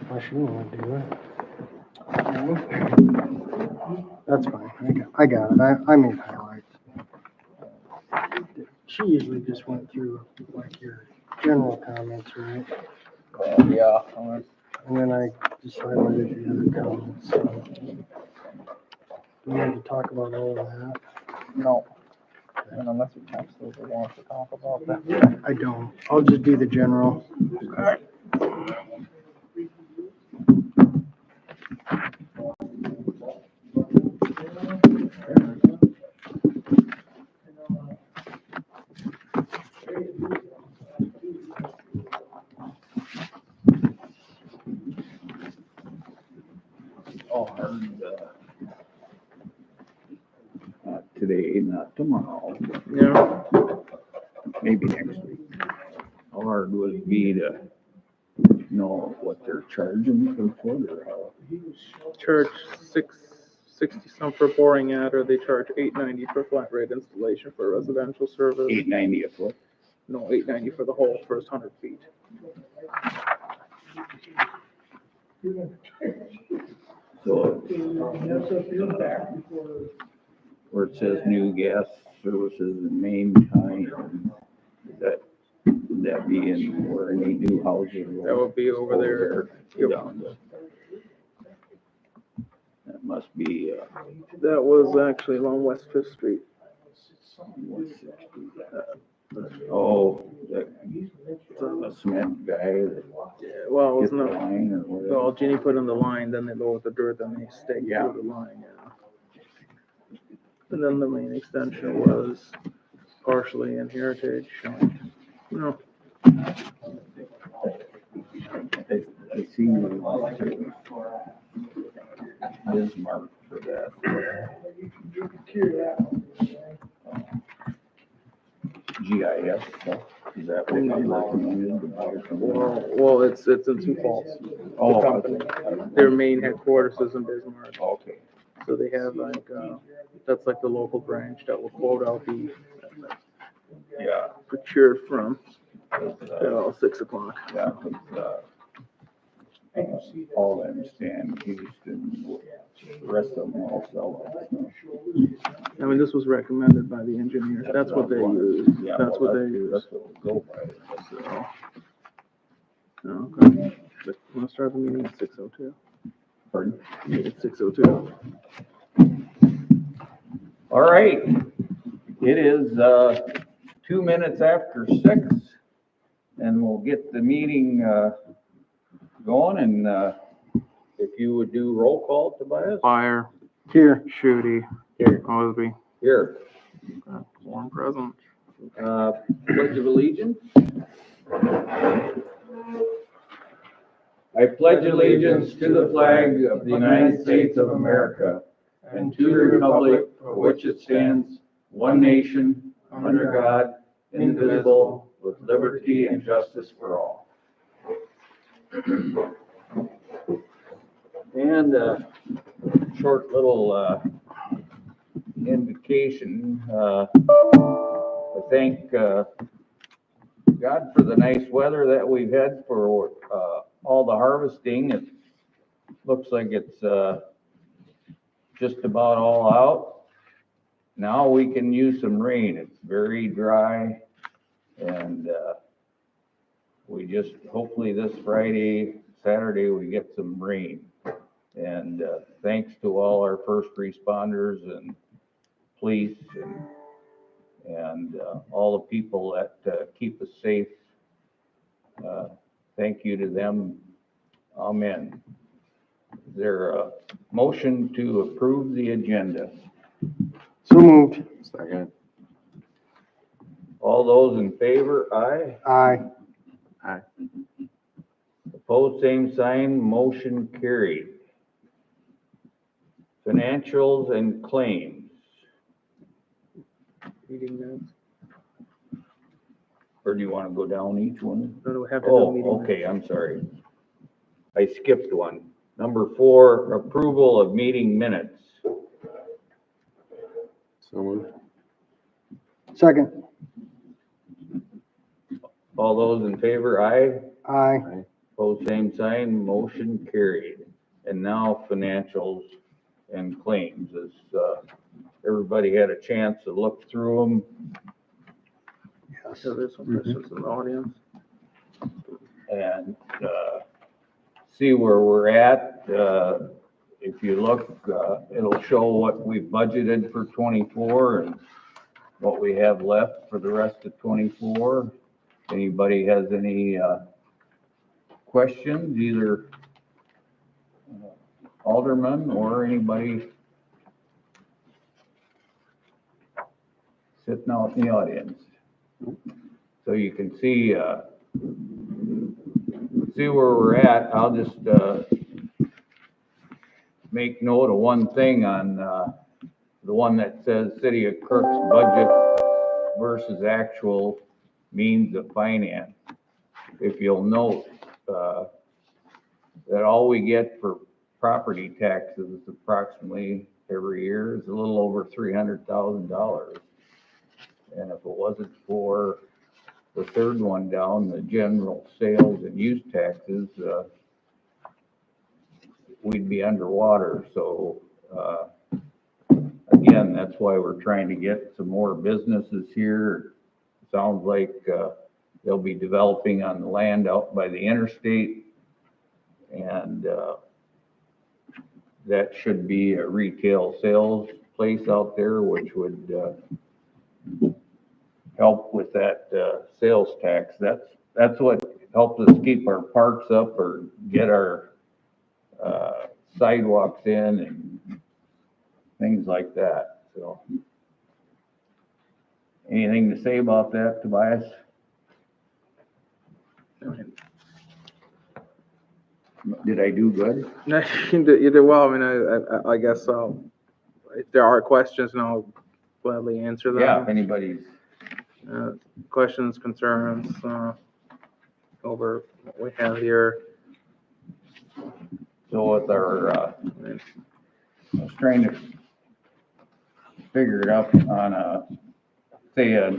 Unless you want to do it. That's fine. I got it. I made highlights. She usually just went through like your general comments, right? Yeah. And then I just highlighted your other comments. So. We need to talk about all of that. No. And unless you absolutely want to talk about that. I don't. I'll just do the general. Not today, not tomorrow, Yeah. maybe next week. How hard would it be to know what they're charging for foot or how? Charge $6.60 some for boring ad, or they charge $8.90 for flat rate installation for residential service. $8.90 a foot? No, $8.90 for the whole first 100 feet. So where it says new gas services in Main time, would that be in where any new houses? That would be over there. Yep. Down there. That must be, That was actually along West 5th Street. 160. Oh, that a cement guy that Yeah, well, it hit wasn't the a, line or whatever. well, Ginny put in the line, then they lowered the dirt, then they staked Yeah. through the line, yeah. And then the main extension was partially in Heritage, no, I see we went to Bismarck for that. GIS stuff, is that what you recommended to buy from? well, it's in Sioux Falls, Oh, the company. Their main headquarters is in Bismarck, okay. so they have like, that's like the local branch that will quote out the Yeah. procured from, 6 o'clock. Yeah, all them stand Houston, the rest of them all sell it. I mean, this was recommended by the engineers, that's what they use, Yeah, that's well, what they use. That's what we'll go by. So, okay. Wanna start the meeting at 6:02? Pardon? It's 6:02. All right, it is 2 minutes after 6, and we'll get the meeting going, and if you would do roll call, Tobias? Fire, Here. Shooty, Here. Osby, Here. warm present. Pledge of allegiance. I pledge allegiance to the flag of the United States of America and to the republic for which it stands, one nation, under God, indivisible, with liberty and justice for all. And a short little indication. I thank God for the nice weather that we've had for all the harvesting. It looks like it's just about all out. Now we can use some rain. It's very dry, and we just, hopefully this Friday, Saturday, we get some rain. And thanks to all our first responders and police and all the people that keep us safe. Thank you to them. Amen. Is there a motion to approve the agenda? So moved. Second. All those in favor, aye. Aye. Aye. Opposed, same sign, motion carried. Financials and claims. Meeting minutes. Or do you want to go down each one? No, we have to do meeting Oh, minutes. okay, I'm sorry. I skipped one. Number 4, approval of meeting minutes. So moved. Second. All those in favor, aye. Aye. Pose same sign, motion carried. And now financials and claims, as, everybody had a chance to look through them. Yes. So there's some questions in the audience. And see where we're at. If you look, it'll show what we budgeted for 24 and what we have left for the rest of 24. Anybody has any questions, either alderman or anybody sitting out in the audience? So you can see where we're at. I'll just make note of one thing on the one that says City of Crooks budget versus actual means of finance. If you'll note that all we get for property taxes approximately every year is a little over $300,000. And if it wasn't for the third one down, the general sales and use taxes, we'd be underwater. So again, that's why we're trying to get some more businesses here. Sounds like they'll be developing on the land out by the interstate, and that should be a retail sales place out there, which would help with that sales tax. That's what helps us keep our parks up or get our sidewalks in and things like that. So, anything to say about that, Tobias? Did I do good? No, you did well. I mean, I guess so. If there are questions, and I'll gladly answer them. Yeah, if anybody's. Questions, concerns, over what we have here. So with our, I was trying to figure it up on say a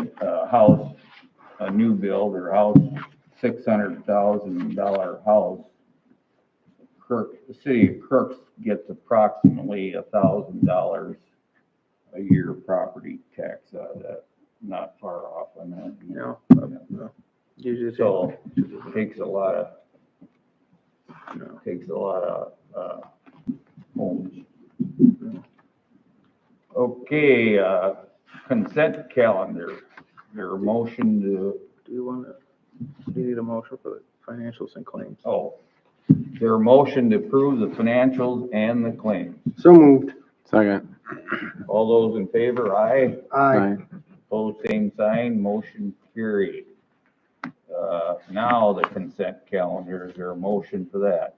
house, a new build or house, $600,000 house. The city of Crooks gets approximately $1,000 a year property tax out of that. Not far off on that. No, usually. So it takes a lot of homes. Okay, consent calendar. There a motion to? Do you need a motion for the financials and claims? Oh, there a motion to approve the financials and the claims? So moved. Second. All those in favor, aye. Aye. Opposed, same sign, motion carried. Now the consent calendar, is there a motion for that?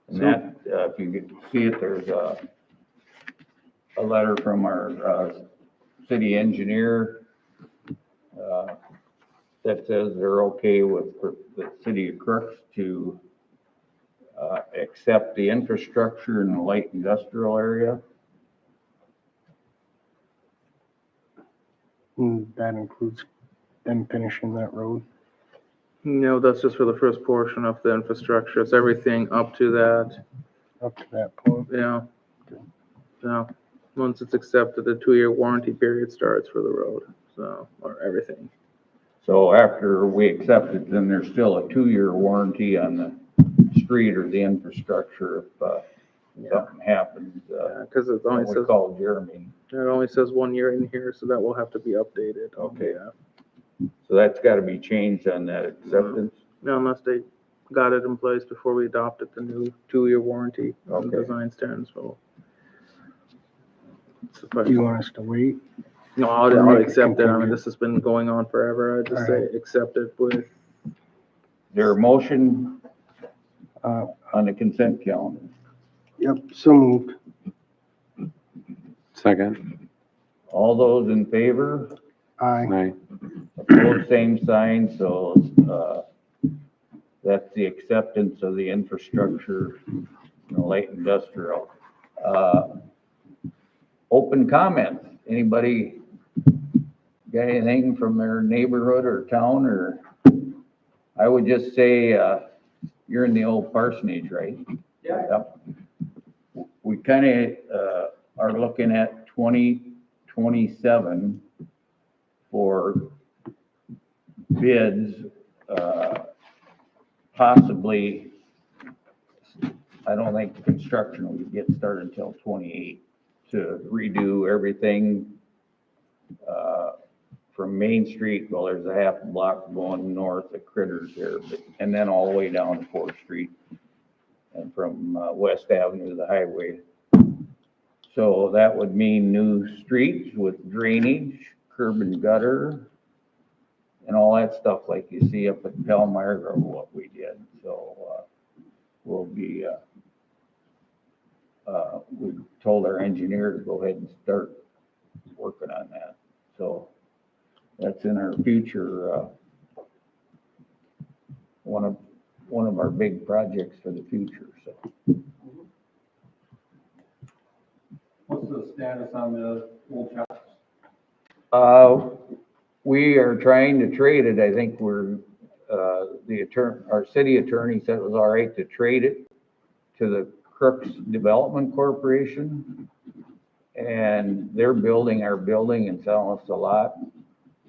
And that, if you could see it, there's a letter from our city engineer that says they're okay with the city of Crooks to accept the infrastructure in the light industrial area. And that includes them finishing that road. No, that's just for the first portion of the infrastructure. It's everything up to that. Up to that point. Yeah. So, once it's accepted, the 2-year warranty period starts for the road, so, or everything. So after we accept it, then there's still a 2-year warranty on the street or the infrastructure if something happens. Because it only We says, call Jeremy. it only says 1 year in here, so that will have to be updated. Okay. Yeah. So that's got to be changed on that acceptance. No, unless they got it in place before we adopted the new 2-year warranty on Okay. design standards. So. Do you want us to wait? No, I'll accept it. I mean, this has been going on forever. I just say Alright. accept it with. There a motion Uh, on the consent calendar? Yep, so moved. Second. All those in favor? Aye. Aye. Opposed, same sign, so, that's the acceptance of the infrastructure in the light industrial. Open comments, anybody got anything from their neighborhood or town, or? I would just say, you're in the old parsonage, right? Yeah. Yep. We kinda, are looking at 2027 for bids, possibly. I don't think the construction will get started until 28 to redo everything, from Main Street. Well, there's a half block going north of Critters there, and then all the way down to 4th Street and from West Avenue to the highway. So that would mean new streets with drainage, curb and gutter, and all that stuff like you see up at Pelmeyer or what we did. So we'll be, we told our engineer to go ahead and start working on that. So that's in our future, one of our big projects for the future, so. What's the status on the old shops? We are trying to trade it. I think we're, our city attorney said it was all right to trade it to the Crooks Development Corporation. And they're building our building and selling us a lot.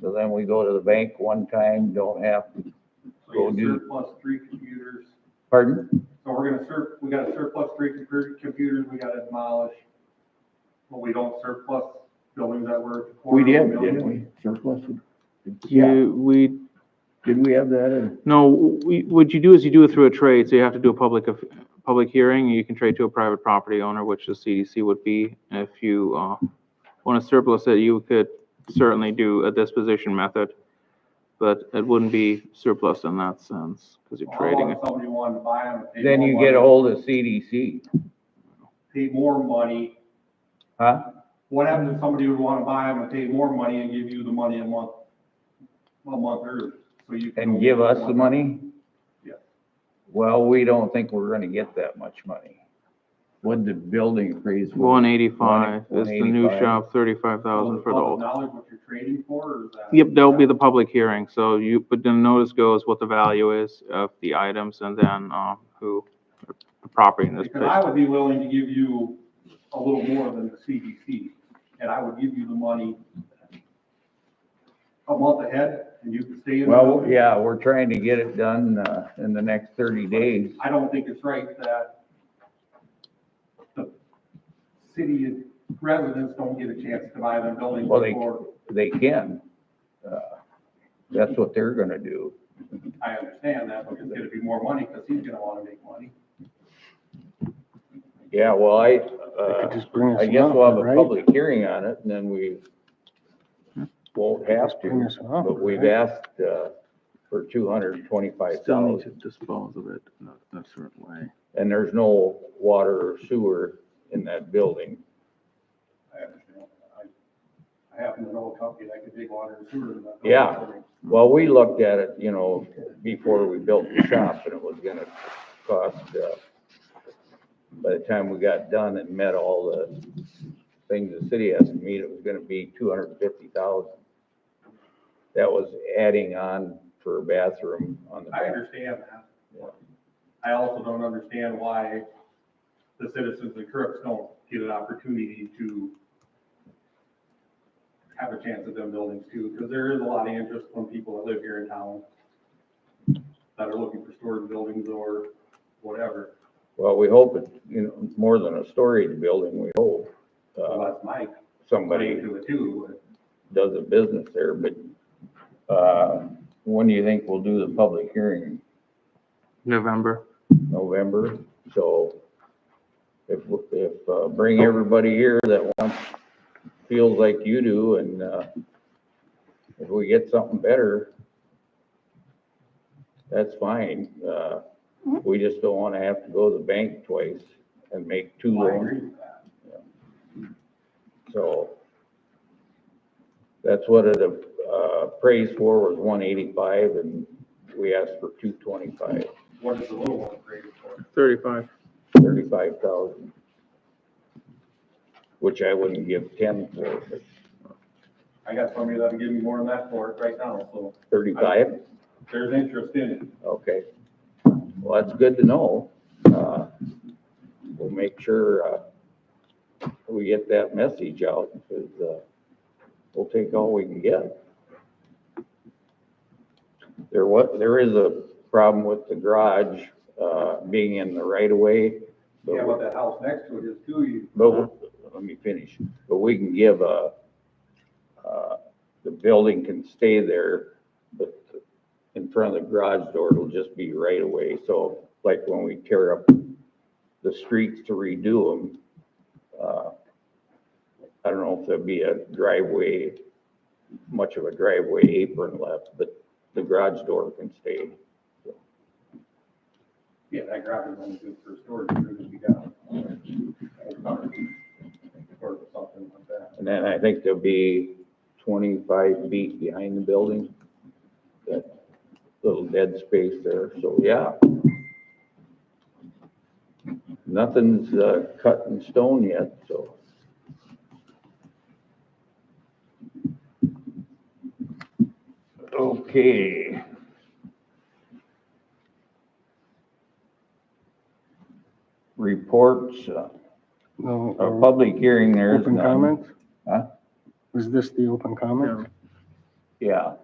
So then we go to the bank one time, don't have to go So do. you surplus 3 computers. Pardon? So we got to surplus 3 computers, we got to demolish. But we don't surplus buildings that were. We did, didn't we? Surplus? Did we have that in? No, what you do is you do it through a trade, so you have to do a public hearing, and you can trade to a private property owner, which the CDC would be. If you want to surplus it, you could certainly do a disposition method, but it wouldn't be surplus in that sense, because you're trading it. Somebody wanted to buy them. Then you get a hold of CDC. Pay more money. Huh? What happens if somebody would want to buy them and pay more money and give you the money a month early? So you can. And give us the money? Yeah. Well, we don't think we're gonna get that much money. What'd the building appraise for? 185 is the new 185. shop, 35,000 for the old. Knowledge what you're trading for, or is that? Yep, that'll be the public hearing, so you, but the notice goes what the value is of the items, and then, who, the property in this Because case. I would be willing to give you a little more than the CDC, and I would give you the money a month ahead, and you could stay in. Well, yeah, we're trying to get it done, in the next 30 days. I don't think it's right that the city residents don't get a chance to buy them buildings Well, before. they can. That's what they're gonna do. I understand that, but it's gonna be more money, because he's gonna wanna make money. Yeah, well, They could just bring us I guess an we'll have offer, a right? public hearing on it, and then we won't have Just bring to, us an offer, but we've right? asked, for Still need to $225,000. dispose of it in a certain way. And there's no water or sewer in that building. I understand. I happen to know a company that could dig water and sewer in that. Yeah. building. Well, we looked at it, before we built the shop, and it was gonna cost, by the time we got done and met all the things the city has to meet, it was gonna be $250,000. That was adding on for a bathroom on the I back. understand that. Yeah. I also don't understand why the citizens of Crooks don't get an opportunity to have a chance at them buildings too, because there is a lot of interest from people that live here in town that are looking for storage buildings or whatever. Well, we hope it, more than a storage building, we hope, Well, that's my somebody claim to it too. does a business there, but, when do you think we'll do the public hearing? November. November? So if, bring everybody here that feels like you do, and, if we get something better, that's fine. We just don't wanna have to go to the bank twice and make 2 Well, I loans. agree with that. So that's what it, appraised for was 185, and we asked for 225, What is the little one rated for? 35,000. Which I wouldn't give 10 for, but I got somebody that'll give me more than that for it right now, so 35? there's interest in it. Okay. Well, that's good to know. We'll make sure, we get that message out, because, we'll take all we can get. There is a problem with the garage, being in the right of way. Yeah, but that house next to it is too, But, let me finish, but we can give the building can stay there, but in front of the garage door, it'll just be right away. So like when we tear up the streets to redo them, I don't know if there'll be a driveway, much of a driveway apron left, but the garage door can stay. yeah, that garage is only good for storage, if you got or something like that. And then I think there'll be 25 feet behind the building, that little dead space there. So, yeah. Nothing's cut in stone yet, so. Okay. Reports, No, a public hearing, there is open none. comments? Huh? Was this the open comment? Yeah.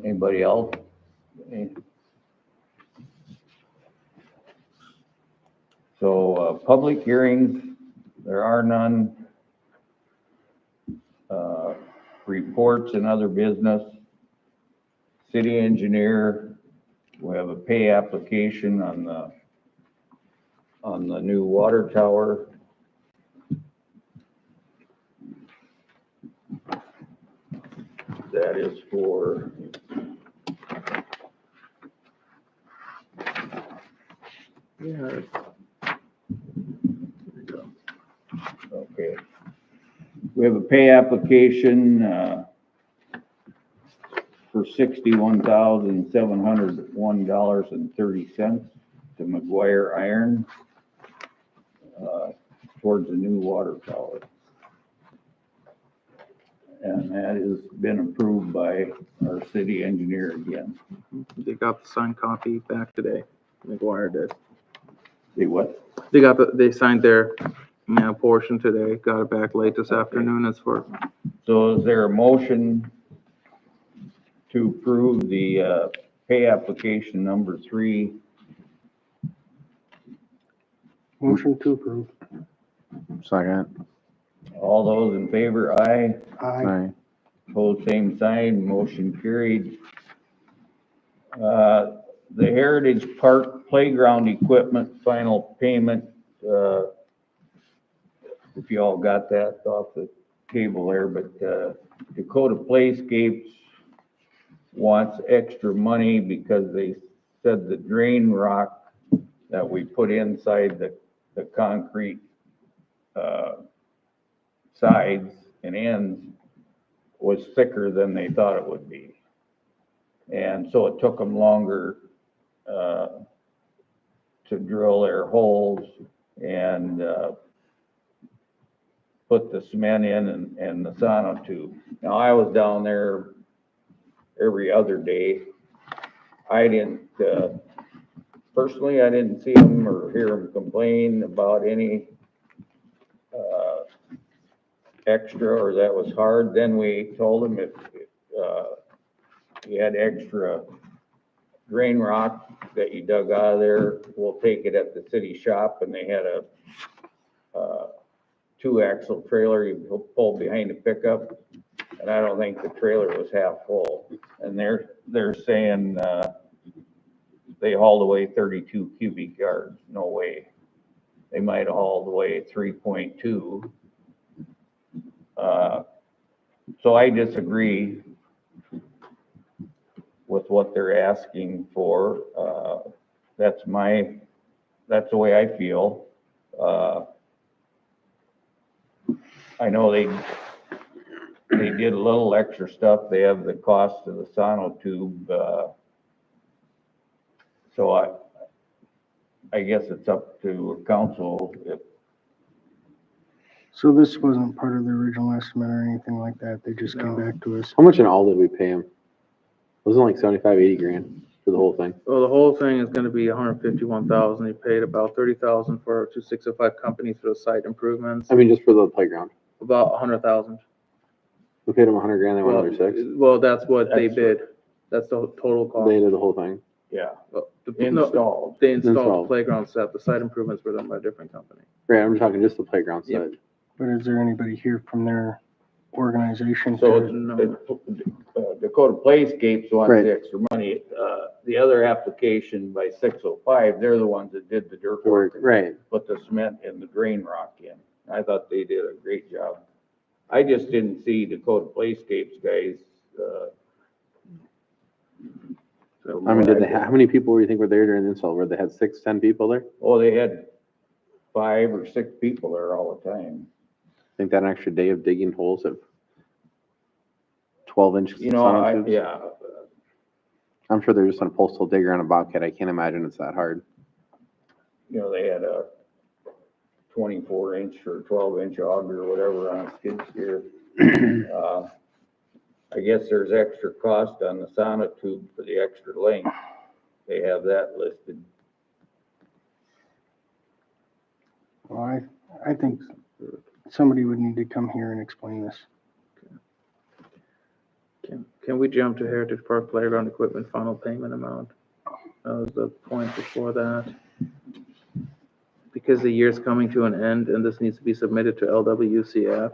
Anybody else? So, public hearings, there are none. Reports and other business. City engineer, we have a pay application on the new water tower. That is for Yeah. okay. We have a pay application, for $61,701.30 to McGuire Iron, towards the new water tower. And that has been approved by our city engineer again. They got the signed copy back today. McGuire did. See what? They signed their, portion today, got it back late this afternoon as for, So is there a motion to approve the, pay application number 3? Motion to approve. Second. All those in favor, aye. Aye. Opposed, same sign, motion carried. The Heritage Park Playground Equipment final payment, if you all got that off the table there, but, Dakota Playscapes wants extra money because they said the drain rock that we put inside the concrete, sides and ends was thicker than they thought it would be. And so it took them longer to drill their holes and put the cement in and the sonotube. Now, I was down there every other day. I didn't, personally, I didn't see them or hear them complain about any extra or that was hard. Then we told them if you had extra drain rock that you dug out of there, we'll take it at the city shop. And they had a 2-axle trailer you pull behind the pickup, and I don't think the trailer was half full. And they're saying they hauled away 32 cubic yards. No way. They might have hauled away 3.2. So I disagree with what they're asking for. That's the way I feel. I know they did a little extra stuff. They have the cost of the sonotube. So I guess it's up to council if So this wasn't part of the original estimate or anything like that, they just came back to us. How much in all did we pay him? Wasn't it like 75, 80 grand for the whole thing? Well, the whole thing is gonna be $151,000. He paid about $30,000 for 2605 company for the site improvements, I mean, just for the playground. about $100,000. We paid him 100 grand, they want another 6. Well, that's what they That's bid. That's the total cost. They did the whole thing. Yeah, No, installed. they installed the Installed. playground set. The site improvements were done by a different company. Right, I'm talking just the playground Yep. side. But is there anybody here from their organization? So No. Dakota Playscapes wants Right. the extra money. The other application by 605, they're the ones that did the dirt work. Right. Put the cement and the drain rock in. I thought they did a great job. I just didn't see Dakota Playscapes guys, I mean, how many people do you think were there during the install? Where they had 6, 10 people there? oh, they had 5 or 6 people there all the time. Think that an extra day of digging holes of 12 inches? You know, yeah, I'm sure they're just on a postal digger on a Bobcat. I can't imagine it's that hard. you know, they had a 24-inch or 12-inch auger or whatever on a skid steer. I guess there's extra cost on the sonotube for the extra length. They have that listed. Well, I think somebody would need to come here and explain this. Can we jump to Heritage Park Playground Equipment final payment amount? That was the point before that. Because the year's coming to an end and this needs to be submitted to LWCF.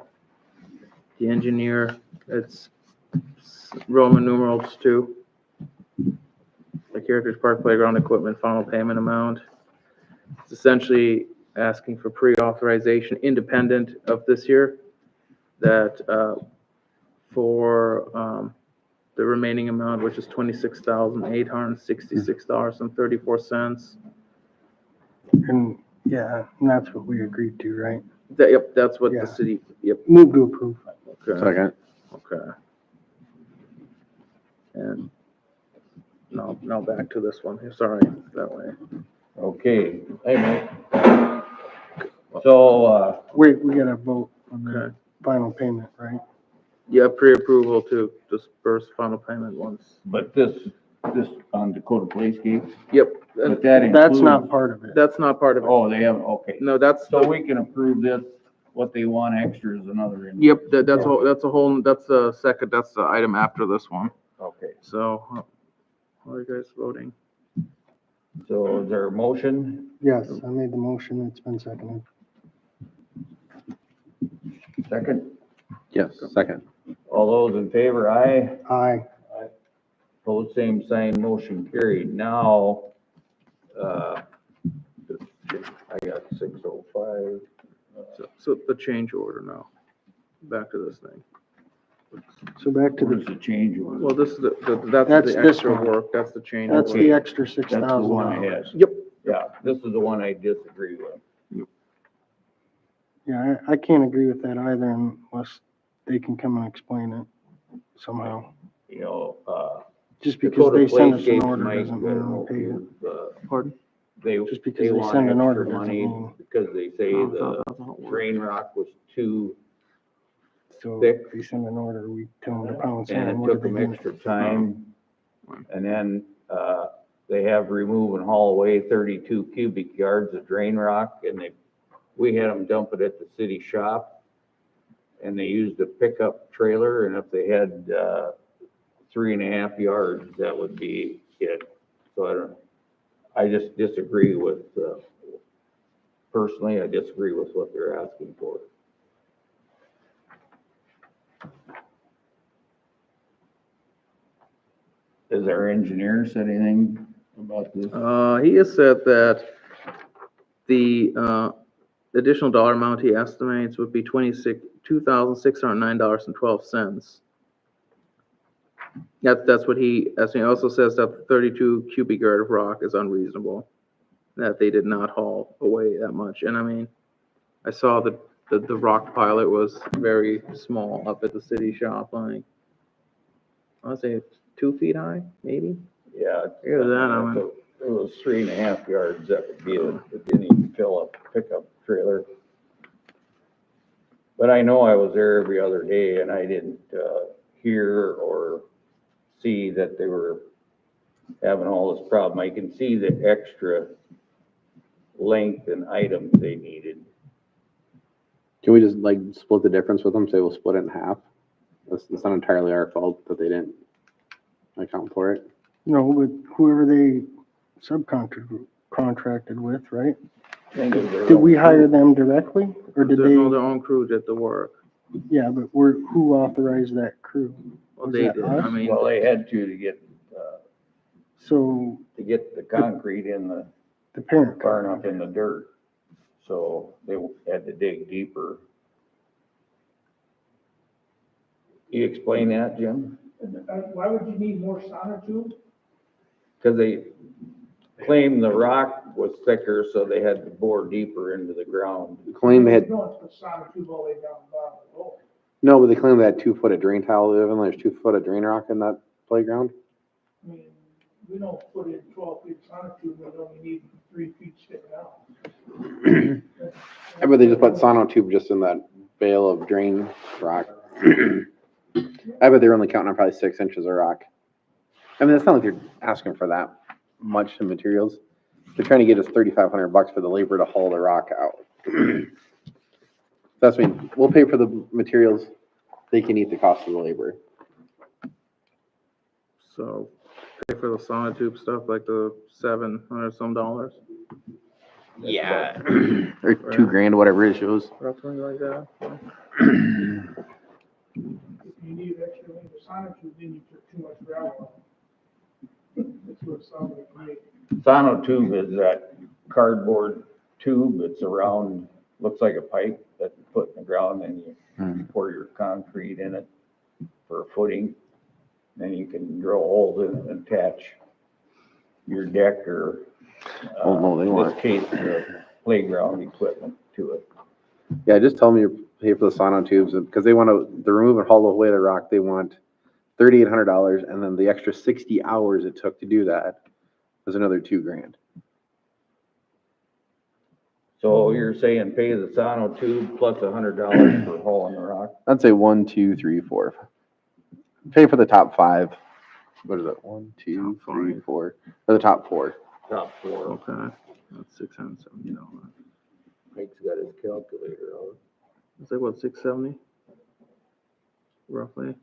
The engineer, it's Roman numerals 2. Like Heritage Park Playground Equipment final payment amount. It's essentially asking for pre-authorization independent of this year that for the remaining amount, which is $26,866.34. And yeah, and that's what we agreed to, right? Yep, that's what Yeah. the city, yep, Move to approve. okay, Second. okay. And now back to this one here, sorry, that way. Okay, hey, Mike. So, Wait, we gotta vote on the Okay. final payment, right? Yeah, pre-approval to disperse final payment once. but this on Dakota Playscapes, Yep, but and that includes. That's not part of it. that's not part of it. Oh, they haven't, okay. No, that's, So we can approve this, what they want extra is another. yep, that's a whole, that's the second, that's the item after this one. Okay, So, how are you guys voting? so is there a motion? Yes, I made the motion, it's been seconded. Second? Yes, second. All those in favor, aye. Aye. Opposed, same sign, motion carried. Now, I got 605. So the change order now, back to this thing. So back to What the, is the change order? Well, this is that's That's the this extra one. work, that's the change that's order. the extra That's the one I $6,000. had. Yep, Yeah, this is the one I disagree with. Yeah, I can't agree with that either unless they can come and explain it somehow. You know, Just because Dakota they send us an Playscapes, order Mike, doesn't I mean don't know we'll if pay it. you've, pardon? they Just because they they want send an order extra doesn't money mean, because they say Oh, the that's how it works. drain rock was too, so thick. if they send an order, we tell them to pound and sand. it What took do them they do? extra time. Oh. And then, they have remove and haul away 32 cubic yards of drain rock, and we had them dump it at the city shop. And they used a pickup trailer, and if they had, 3.5 yards, that would be it. So I just disagree with, personally, I disagree with what they're asking for. Has our engineer said anything about this? He has said that the, additional dollar amount he estimates would be $2,609.12. That's what he estimates. He also says that the 32 cubic yard of rock is unreasonable, that they did not haul away that much. And I mean, I saw the rock pile, it was very small up at the city shop, like, I would say it's 2 feet high, maybe? Yeah. Look at that, I mean. It was 3.5 yards, that would be it. It didn't even fill up pickup trailer. But I know I was there every other day and I didn't, hear or see that they were having all this problem. I can see the extra length and items they needed. Can we just like split the difference with them? Say we'll split it in half. It's not entirely our fault that they didn't account for it. No, but whoever they contracted with, right? I think it was their Did we own hire crew. them directly, or did Their they? own crew did the work. Yeah, but who authorized that crew? Well, Was they that did, us? I mean, Well, they had to get, So to get the concrete in the, the parent far company. enough in the dirt. So they had to dig deeper. You explain that, Jim? Why would you need more sonotube? Because they claimed the rock was thicker, so they had to bore deeper into the ground. Claim they had, You don't put sonotube all the way down the bottom of the hole. no, but they claim they had 2 foot of drain tile, even though there's 2 foot of drain rock in that playground. I mean, we don't put in 12 feet of sonotube, we only need 3 feet sticking out. I bet they just put sonotube just in that bale of drain rock. I bet they were only counting on probably 6 inches of rock. I mean, it's not like they're asking for that much in materials. They're trying to get us $3,500 for the labor to haul the rock out. That's me. We'll pay for the materials. They can eat the cost of the labor. so pay for the sonotube stuff, like the $700 some dollars, Yeah. Or $2,000, whatever it shows. roughly like that. If you need extra length of sonotube, then you put too much gravel on. That's what it sounds like to me. Sonotube is that cardboard tube that's around, looks like a pipe that you put in the ground and you pour your concrete in it for footing. Then you can drill holes in it and attach your deck or, Oh, no, they in want- this case, the playground equipment to it. Yeah, just tell them you pay for the sonotubes, because they want to remove and haul away the rock. They want $3,800, and then the extra 60 hours it took to do that was another $2,000. So you're saying pay the sonotube plus $100 for hauling the rock? I'd say 1, 2, 3, 4. Pay for the top 5. What is it? 1, 2, Top 3, five. 4. Or the top 4. Top four. Okay, that's $670. Mike's got his calculator out. It's like what, 670? Roughly.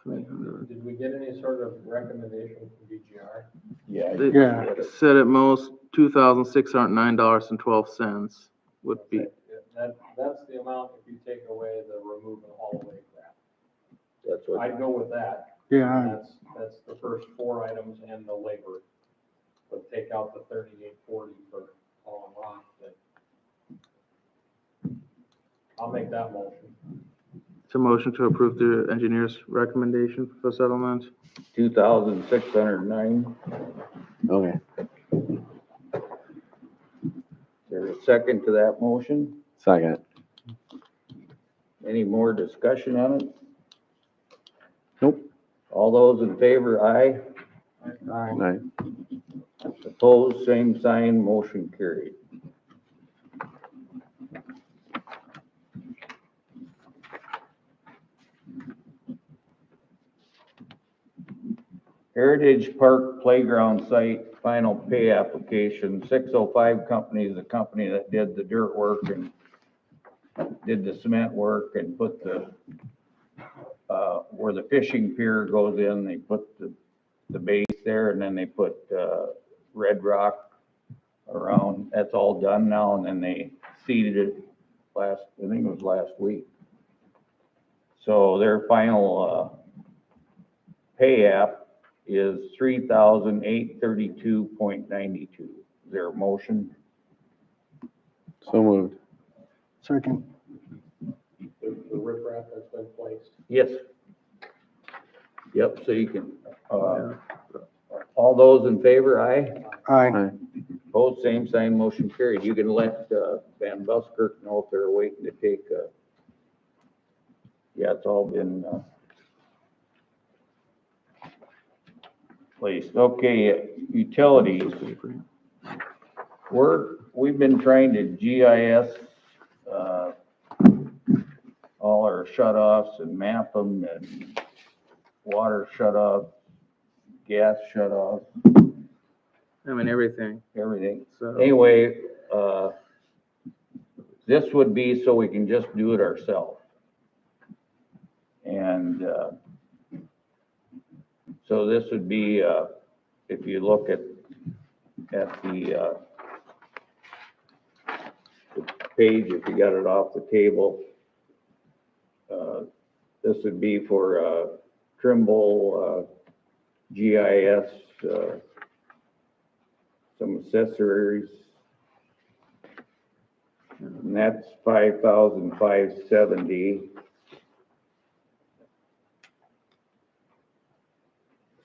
300. Did we get any sort of recommendation from DGR? Yeah. They Yeah. said at most $2,609.12 would be, That's the amount if you take away the remove and haul away crap. That's what, I'd go with that. Yeah, That's the first 4 items and the labor. But take out the $38.40 for hauling rock, but I'll make that motion. it's a motion to approve the engineer's recommendation for settlement. 2,609. Okay. Is there a second to that motion? Second. Any more discussion on it? Nope. All those in favor, aye. I, All right. Opposed, same sign, motion carried. Heritage Park Playground Site, final pay application, 605 Company is the company that did the dirt work and did the cement work and put the, where the fishing pier goes in, they put the base there and then they put, red rock around, that's all done now, and then they seeded it I think it was last week. So their final, pay app is $3,832.92. Is there a motion? So moved. second. The riprap has been placed. Yes. Yep, so you can, all those in favor, aye? I, Opposed, same sign, motion carried. You can let, Van Buskirk know if they're waiting to take, yeah, it's all been, placed. Okay, utilities. We've been trying to GIS, all our shut-offs and map them, and water shut-off, gas shut-off, I mean, everything, everything. so. Anyway, this would be so we can just do it ourselves. And, so this would be, if you look at the page, if you got it off the table, this would be for, Trimble, GIS, some accessories. And that's 5,570.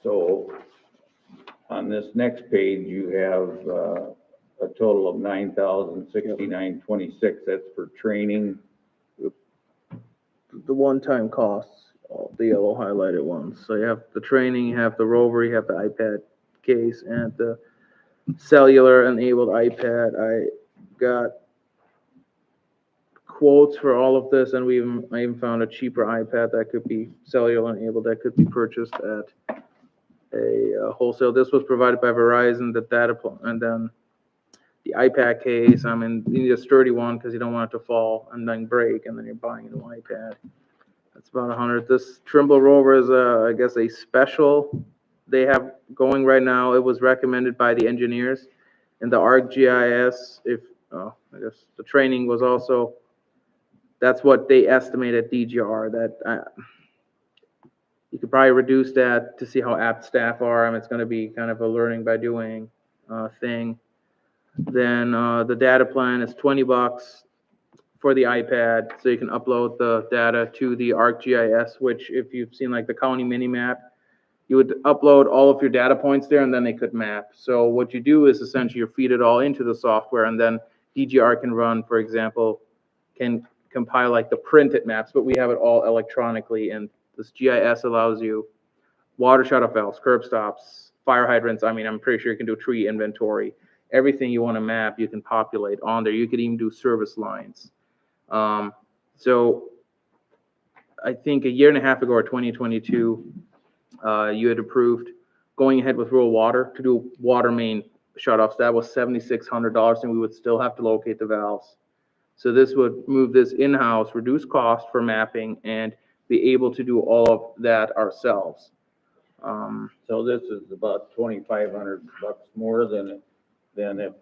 So on this next page, you have, a total of 9,069.26. That's for training. The one-time costs, all the yellow highlighted ones. So you have the training, you have the rover, you have the iPad case, and the cellular enabled iPad. I got quotes for all of this, and I even found a cheaper iPad that could be cellular enabled, that could be purchased at a wholesale. This was provided by Verizon, the data, and then the iPad case. I mean, you need a sturdy one because you don't want it to fall and then break, and then you're buying a new iPad. That's about 100. This Trimble rover is, I guess, a special they have going right now. It was recommended by the engineers, and the ArcGIS. I guess the training was also. That's what they estimate at DGR. That you could probably reduce that to see how apt staff are. I mean, it's going to be kind of a learning by doing thing. Then the data plan is $20 for the iPad, so you can upload the data to the ArcGIS, which if you've seen like the county mini map, you would upload all of your data points there and then they could map. So what you do is essentially you feed it all into the software, and then DGR can run, for example, can compile like the printed maps, but we have it all electronically, and this GIS allows you water shut-off valves, curb stops, fire hydrants. I mean, I'm pretty sure you can do tree inventory. Everything you want to map, you can populate on there. You could even do service lines. So I think a year and a half ago, or 2022, you had approved going ahead with rural water to do water main shutoffs. That was $7,600, and we would still have to locate the valves. So this would move this in-house, reduce cost for mapping, and be able to do all of that ourselves. So this is about $2,500 more than if,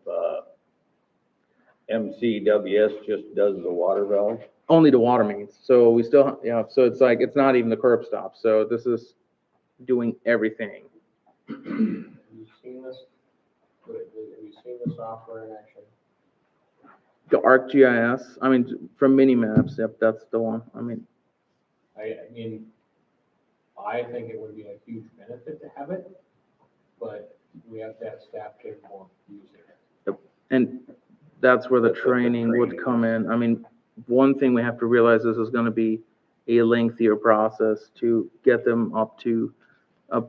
MCWS just does the water valve. Only the water mains. So we still, so it's like, it's not even the curb stop. So this is doing everything. Have you seen this? Have you seen the software in action? The ArcGIS, I mean, from Minimaps, yep, that's the one. I mean, I mean, I think it would be a huge benefit to have it, but we have to have staff capable of using it. and that's where the That's what the training would training come in. I mean, one thing we have to realize is going to be a lengthier process to get them up to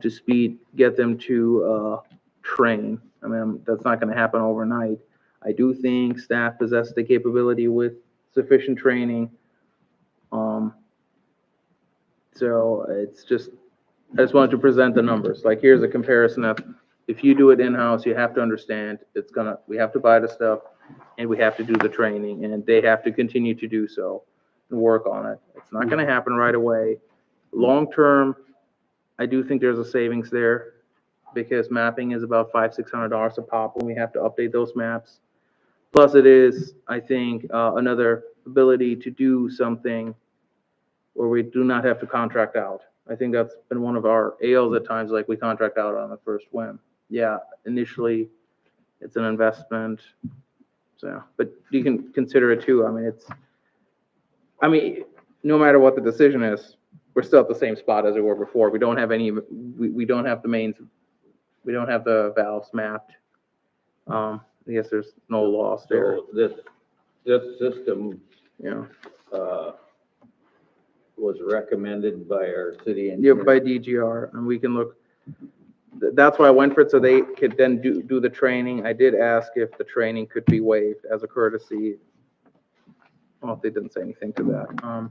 speed, get them to train. I mean, that's not going to happen overnight. I do think staff possess the capability with sufficient training. So it's just, I just wanted to present the numbers. Like, here's a comparison of, if you do it in-house, you have to understand, we have to buy the stuff, and we have to do the training, and they have to continue to do so and work on it. It's not gonna happen right away. Long-term, I do think there's a savings there, because mapping is about $500-600 a pop when we have to update those maps. Plus it is, I think, another ability to do something where we do not have to contract out. I think that's been one of our ails at times, like we contract out on the first whim. Yeah, initially, it's an investment, so, but you can consider it too. I mean, no matter what the decision is, we're still at the same spot as we were before. We don't have we don't have the mains, we don't have the valves mapped. I guess there's no loss there, So this system, yeah. Was recommended by our city Yeah, engineer. by DGR, and we can look, that's why I went for it, so they could then do the training. I did ask if the training could be waived as a courtesy. Well, they didn't say anything to that.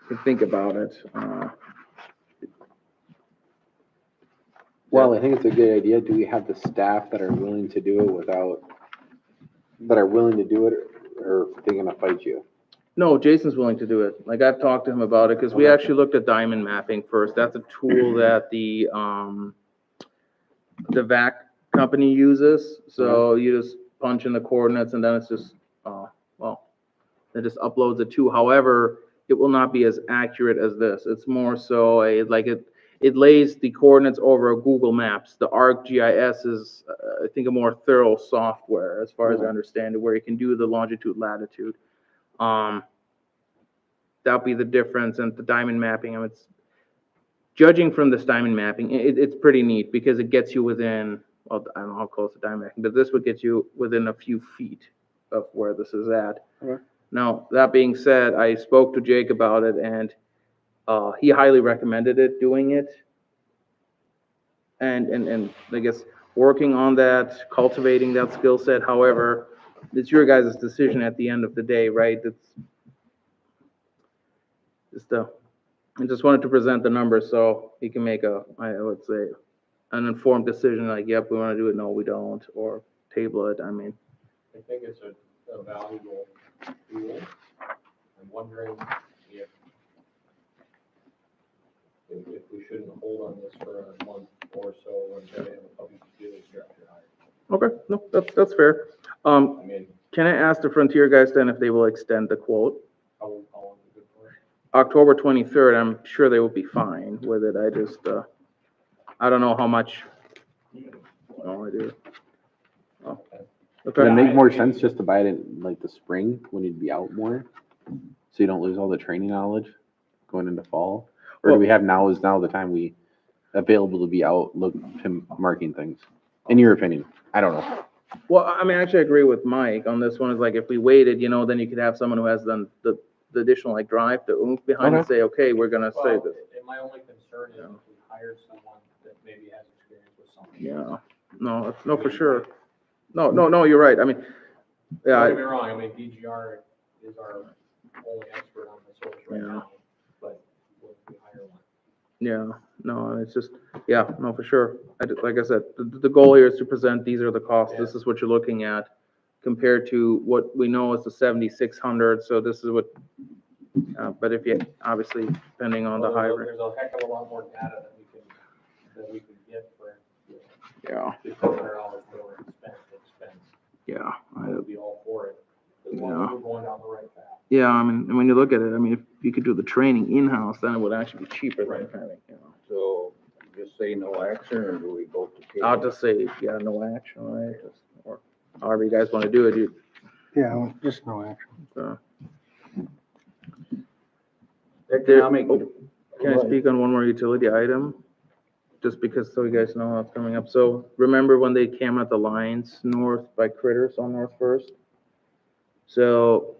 Could think about it. Well, I think it's a good idea. Do we have the staff that are willing to do it or are they gonna fight you? No, Jason's willing to do it. Like, I've talked to him about it, because we actually looked at diamond mapping first. That's a tool that the VAC company uses. So you just punch in the coordinates and then it's just, it just uploads it to. However, it will not be as accurate as this. It's more so it lays the coordinates over Google Maps. The ArcGIS is, I think, a more thorough software, as far as I understand it, where you can do the longitude, latitude. That'll be the difference. And the diamond mapping, I mean, it's judging from this diamond mapping, it's pretty neat because it gets you within, well, I don't know how close the diamond mapping, but this would get you within a few feet of where this is at. Okay. Now, that being said, I spoke to Jake about it, and he highly recommended doing it. And I guess working on that, cultivating that skill set. However, it's your guys' decision at the end of the day, right? It's just I just wanted to present the numbers so he can make I would say, an informed decision, like, yep, we want to do it, no, we don't, or table it. I mean, I think it's a valuable tool. I'm wondering if we shouldn't hold on this for a month or so until we have a public utilities director hired. okay, no, that's fair. I mean, Can I ask the Frontier guys then if they will extend the quote? how long is it good for? October 23rd, I'm sure they will be fine with it. I just, I don't know how much. No idea. Oh, Does it okay. make more sense just to buy it in like the spring when you'd be out more? So you don't lose all the training knowledge going into fall? Or do we have now the time we available to be out marking things? In your opinion? I don't know. Well, I mean, actually, I agree with Mike on this one. Is like, if we waited, then you could have someone who has done the additional like drive, the oomph behind and say, okay, we're gonna say Well, this. and my only concern is if we hire someone that maybe has experience with something. Yeah, no, for sure. No, you're right. I mean, Don't yeah, get me wrong, I mean, DGR is our only expert on the source right Yeah. now, but what if we hire one? yeah, no, it's just, yeah, no, for sure. Like I said, the goal here is to present, these are the costs, this is what you're looking at, compared to what we know is the 7,600, so this is what, but if you, obviously, depending on the Well, hybrid, there's a heck of a lot more data that we can get for, yeah, $1,500 more expense. yeah. I would be all for it, as long as we're going down the right path. Yeah, I mean, and when you look at it, I mean, if you could do the training in-house, then it would actually be cheaper than Right. having, So just say no action, or do we go to table? I'll just say, yeah, no action, right? Or however you guys want to do it, Yeah, just no action. Economic. Can I speak on one more utility item? Just because, so you guys know how it's coming up. So remember when they came at the lines north by Critters on North First? So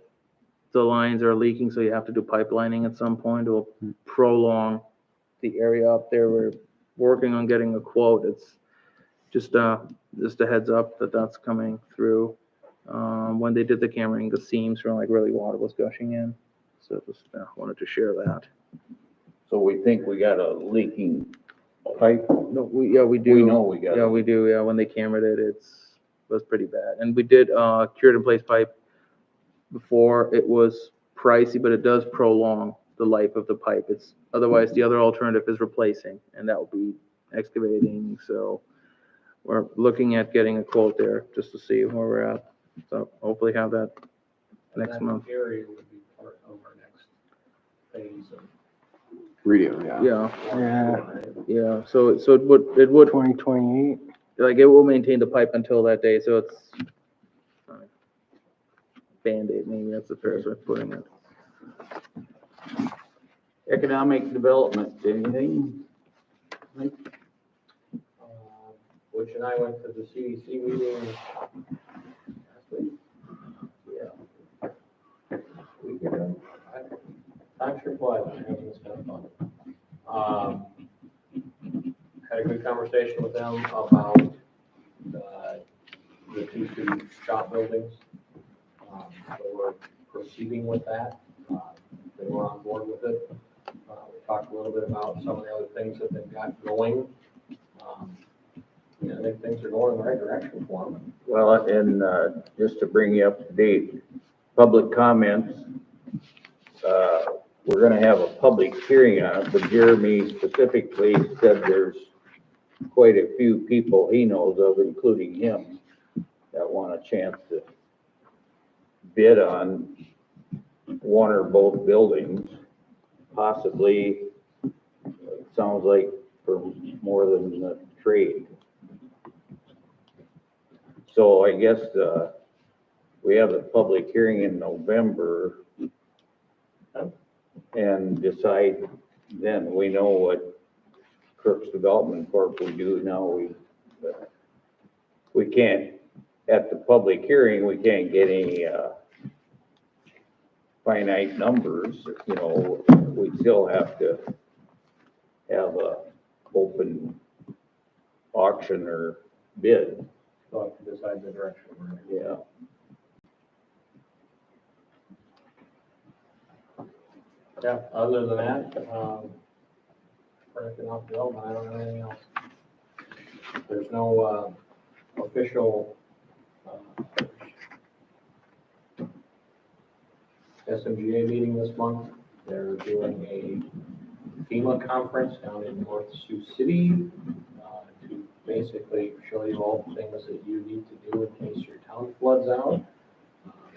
the lines are leaking, so you have to do pipelining at some point. It will prolong the area up there. We're working on getting a quote. It's just a heads up that that's coming through. When they did the cameraing, the seams were like really water was gushing in. So just wanted to share that. So we think we got a leaking pipe? No, we do. We know we got Yeah, it. we do. Yeah, when they cameraed it, was pretty bad. And we did, cured in place pipe before. It was pricey, but it does prolong the life of the pipe. Otherwise, the other alternative is replacing, and that will be excavating. So we're looking at getting a quote there just to see where we're at. So hopefully have that next That month. area would be part of our next phase of. Radio, yeah. Yeah. So it would 2028. like, it will maintain the pipe until that day. So it's Band-Aid, maybe that's the fairest way of putting it. Economic development, anything? Butch and I went to the CDC meeting last week. Yeah. Time sure flies when you're having this kind of fun. conversation with them about the two city shop buildings. So we're proceeding with that. They were on board with it. We talked a little bit about some of the other things that they've got going. I think things are going in the right direction for them. Well, and, just to bring you up to date, public comments, we're gonna have a public hearing on it, but Jeremy specifically said there's quite a few people he knows of, including him, that want a chance to bid on one or both buildings, possibly, it sounds like for more than the trade. So I guess, we have a public hearing in November and decide then. We know what Crooks Development Corp. will do now. We can't, at the public hearing, we can't get any, finite numbers, you know, we still have to have a open auction or bid. So have to decide the direction we're in. Yeah. Yeah, other than that, for economic development, I don't have anything else. There's no, official, SMGA meeting this month. They're doing a FEMA conference down in North Sioux City, to basically show you all the things that you need to do in case your town floods out.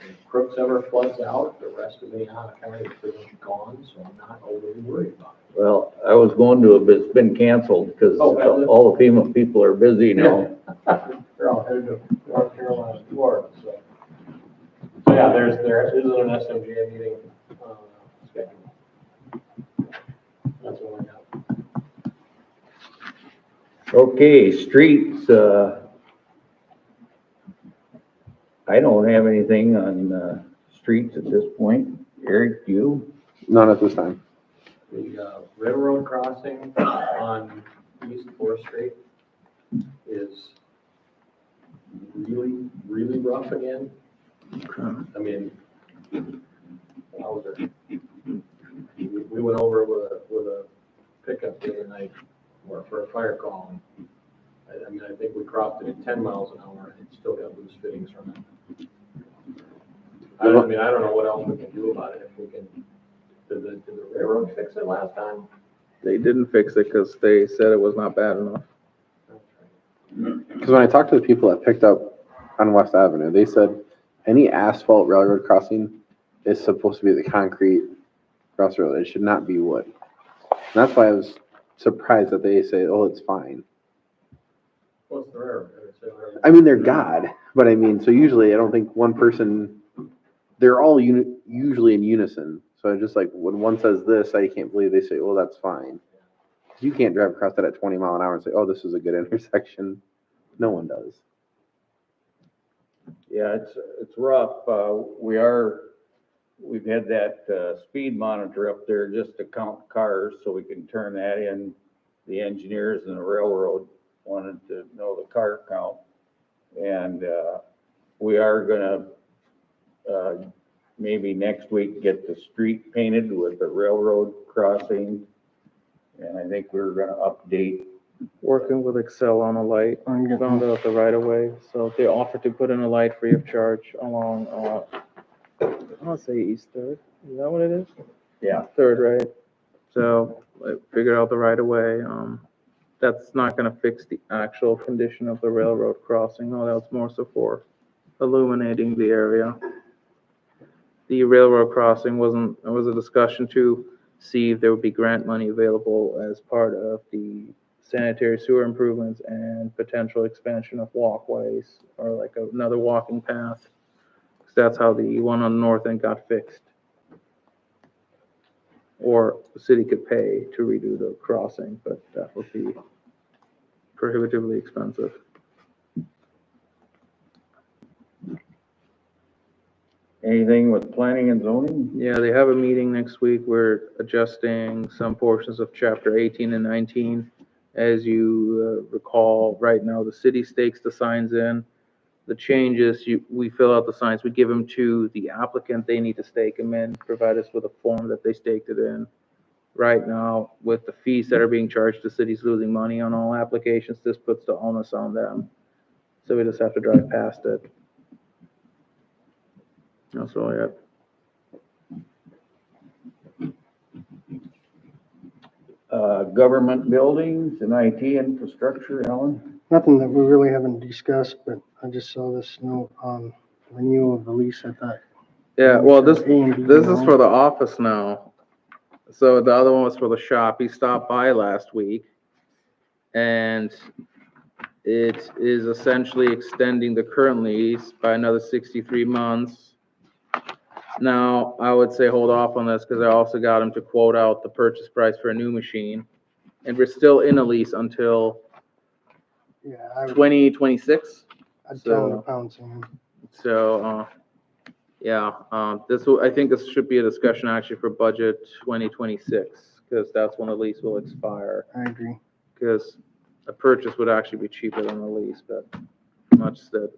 If Crooks ever floods out, the rest of Minnehaha County is pretty much gone, so I'm not overly worried about it. Well, I was going to it, but it's been canceled because Oh, has it? all the FEMA people are busy now. They're all headed to North Carolina, Florida, so. So yeah, there isn't an SMGA meeting, scheduled. That's all I got. Okay, streets, I don't have anything on, streets at this point. Eric, you? None at this time. The railroad crossing on East Fourth Street is really, really rough again. I mean, we went over with a pickup the other night for a fire call. I mean, I think we crossed it at 10 miles an hour and it still got loose fittings from it. I don't know what else we can do about it. If we can, did the railroad fix it last time? They didn't fix it because they said it was not bad enough. Because when I talked to the people that picked up on West Avenue, they said any asphalt railroad crossing is supposed to be the concrete crossroad. It should not be wood. And that's why I was surprised that they say, oh, it's fine. What's the railroad? I mean, they're God, but I mean, so usually I don't think one person, they're all usually in unison. So I just like, when one says this, I can't believe they say, well, that's fine. You can't drive across that at 20 mile an hour and say, oh, this is a good intersection. No one does. Yeah, it's rough. We've had that, speed monitor up there just to count cars so we can turn that in. The engineers and the railroad wanted to know the car count. And, we are gonna, maybe next week get the street painted with the railroad crossing. And I think we're gonna update. Working with Excel on a light, I found out the right of way, so they offered to put in a light free of charge along, I want to say East Third, is that what it is? Yeah. Third, right? So, I figured out the right of way, that's not gonna fix the actual condition of the railroad crossing, no, that's more so for illuminating the area. The railroad crossing there was a discussion to see if there would be grant money available as part of the sanitary sewer improvements and potential expansion of walkways or like another walking path. 'Cause that's how the one on the north end got fixed. Or the city could pay to redo the crossing, but that would be prohibitively expensive. Anything with planning and zoning? Yeah, they have a meeting next week. We're adjusting some portions of chapter 18 and 19 As you recall, right now, the city stakes the signs in. The changes, we fill out the signs, we give them to the applicant, they need to stake them in, provide us with a form that they staked it in. Right now, with the fees that are being charged, the city's losing money on all applications, this puts the onus on them. So we just have to drive past it. That's all I have. Government buildings and IT infrastructure, Alan? Nothing that we really haven't discussed, but I just saw this note on renewal of the lease. I thought, Yeah, well, this A&B is loan. for the office now. So the other one was for the shop. He stopped by last week. And it is essentially extending the current lease by another 63 months. Now, I would say hold off on this because I also got him to quote out the purchase price for a new machine. And we're still in a lease until Yeah, 2026. I'd tell him to pounce him. So, I think this should be a discussion actually for budget 2026, because that's when the lease will expire. I agree. Because a purchase would actually be cheaper than a lease, but much said.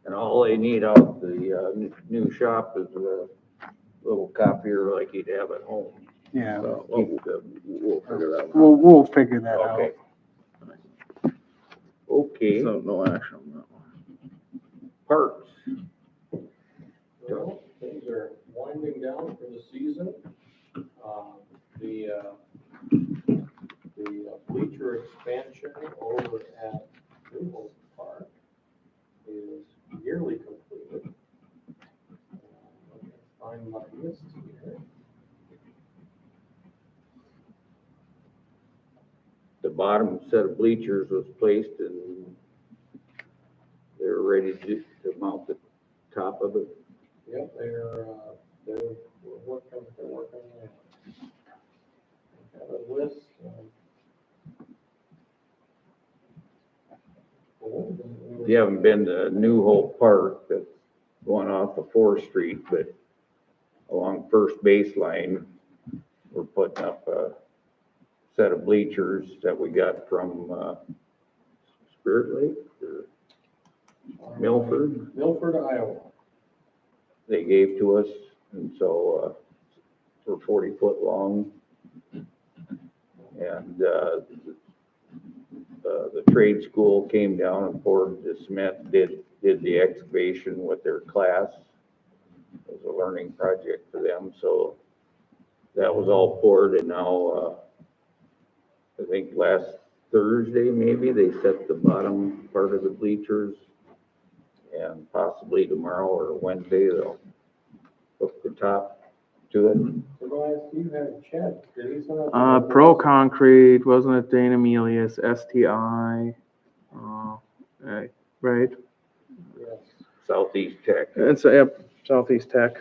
And all they need out the new shop is a little copier like you'd have at home. Yeah, So, We'll figure that one out. we'll figure that out. Okay. Okay, So no action on that one. parks. Well, things are winding down for the season. The bleacher expansion over at Newholt Park is nearly completed. Let me find my list here. The bottom set of bleachers was placed and they're ready to mount the top of it. Yep, they're working on it. I have a list of. You haven't been to New Hope Park, that's going off of 4th Street, but along first baseline, we're putting up a set of bleachers that we got from Spirit Lake or Milford. Milford, Iowa. They gave to us, and so we're 40 foot long. And the trade school came down and poured the cement, did the excavation with their class. It was a learning project for them, so that was all poured, and now I think last Thursday maybe they set the bottom part of the bleachers, and possibly tomorrow or Wednesday they'll hook the top to it. Tobias, you had Chad, did he send out? Pro Concrete, wasn't it Dana Melius, STI, right? Yes. Southeast Tech. It's, yep, Southeast Tech.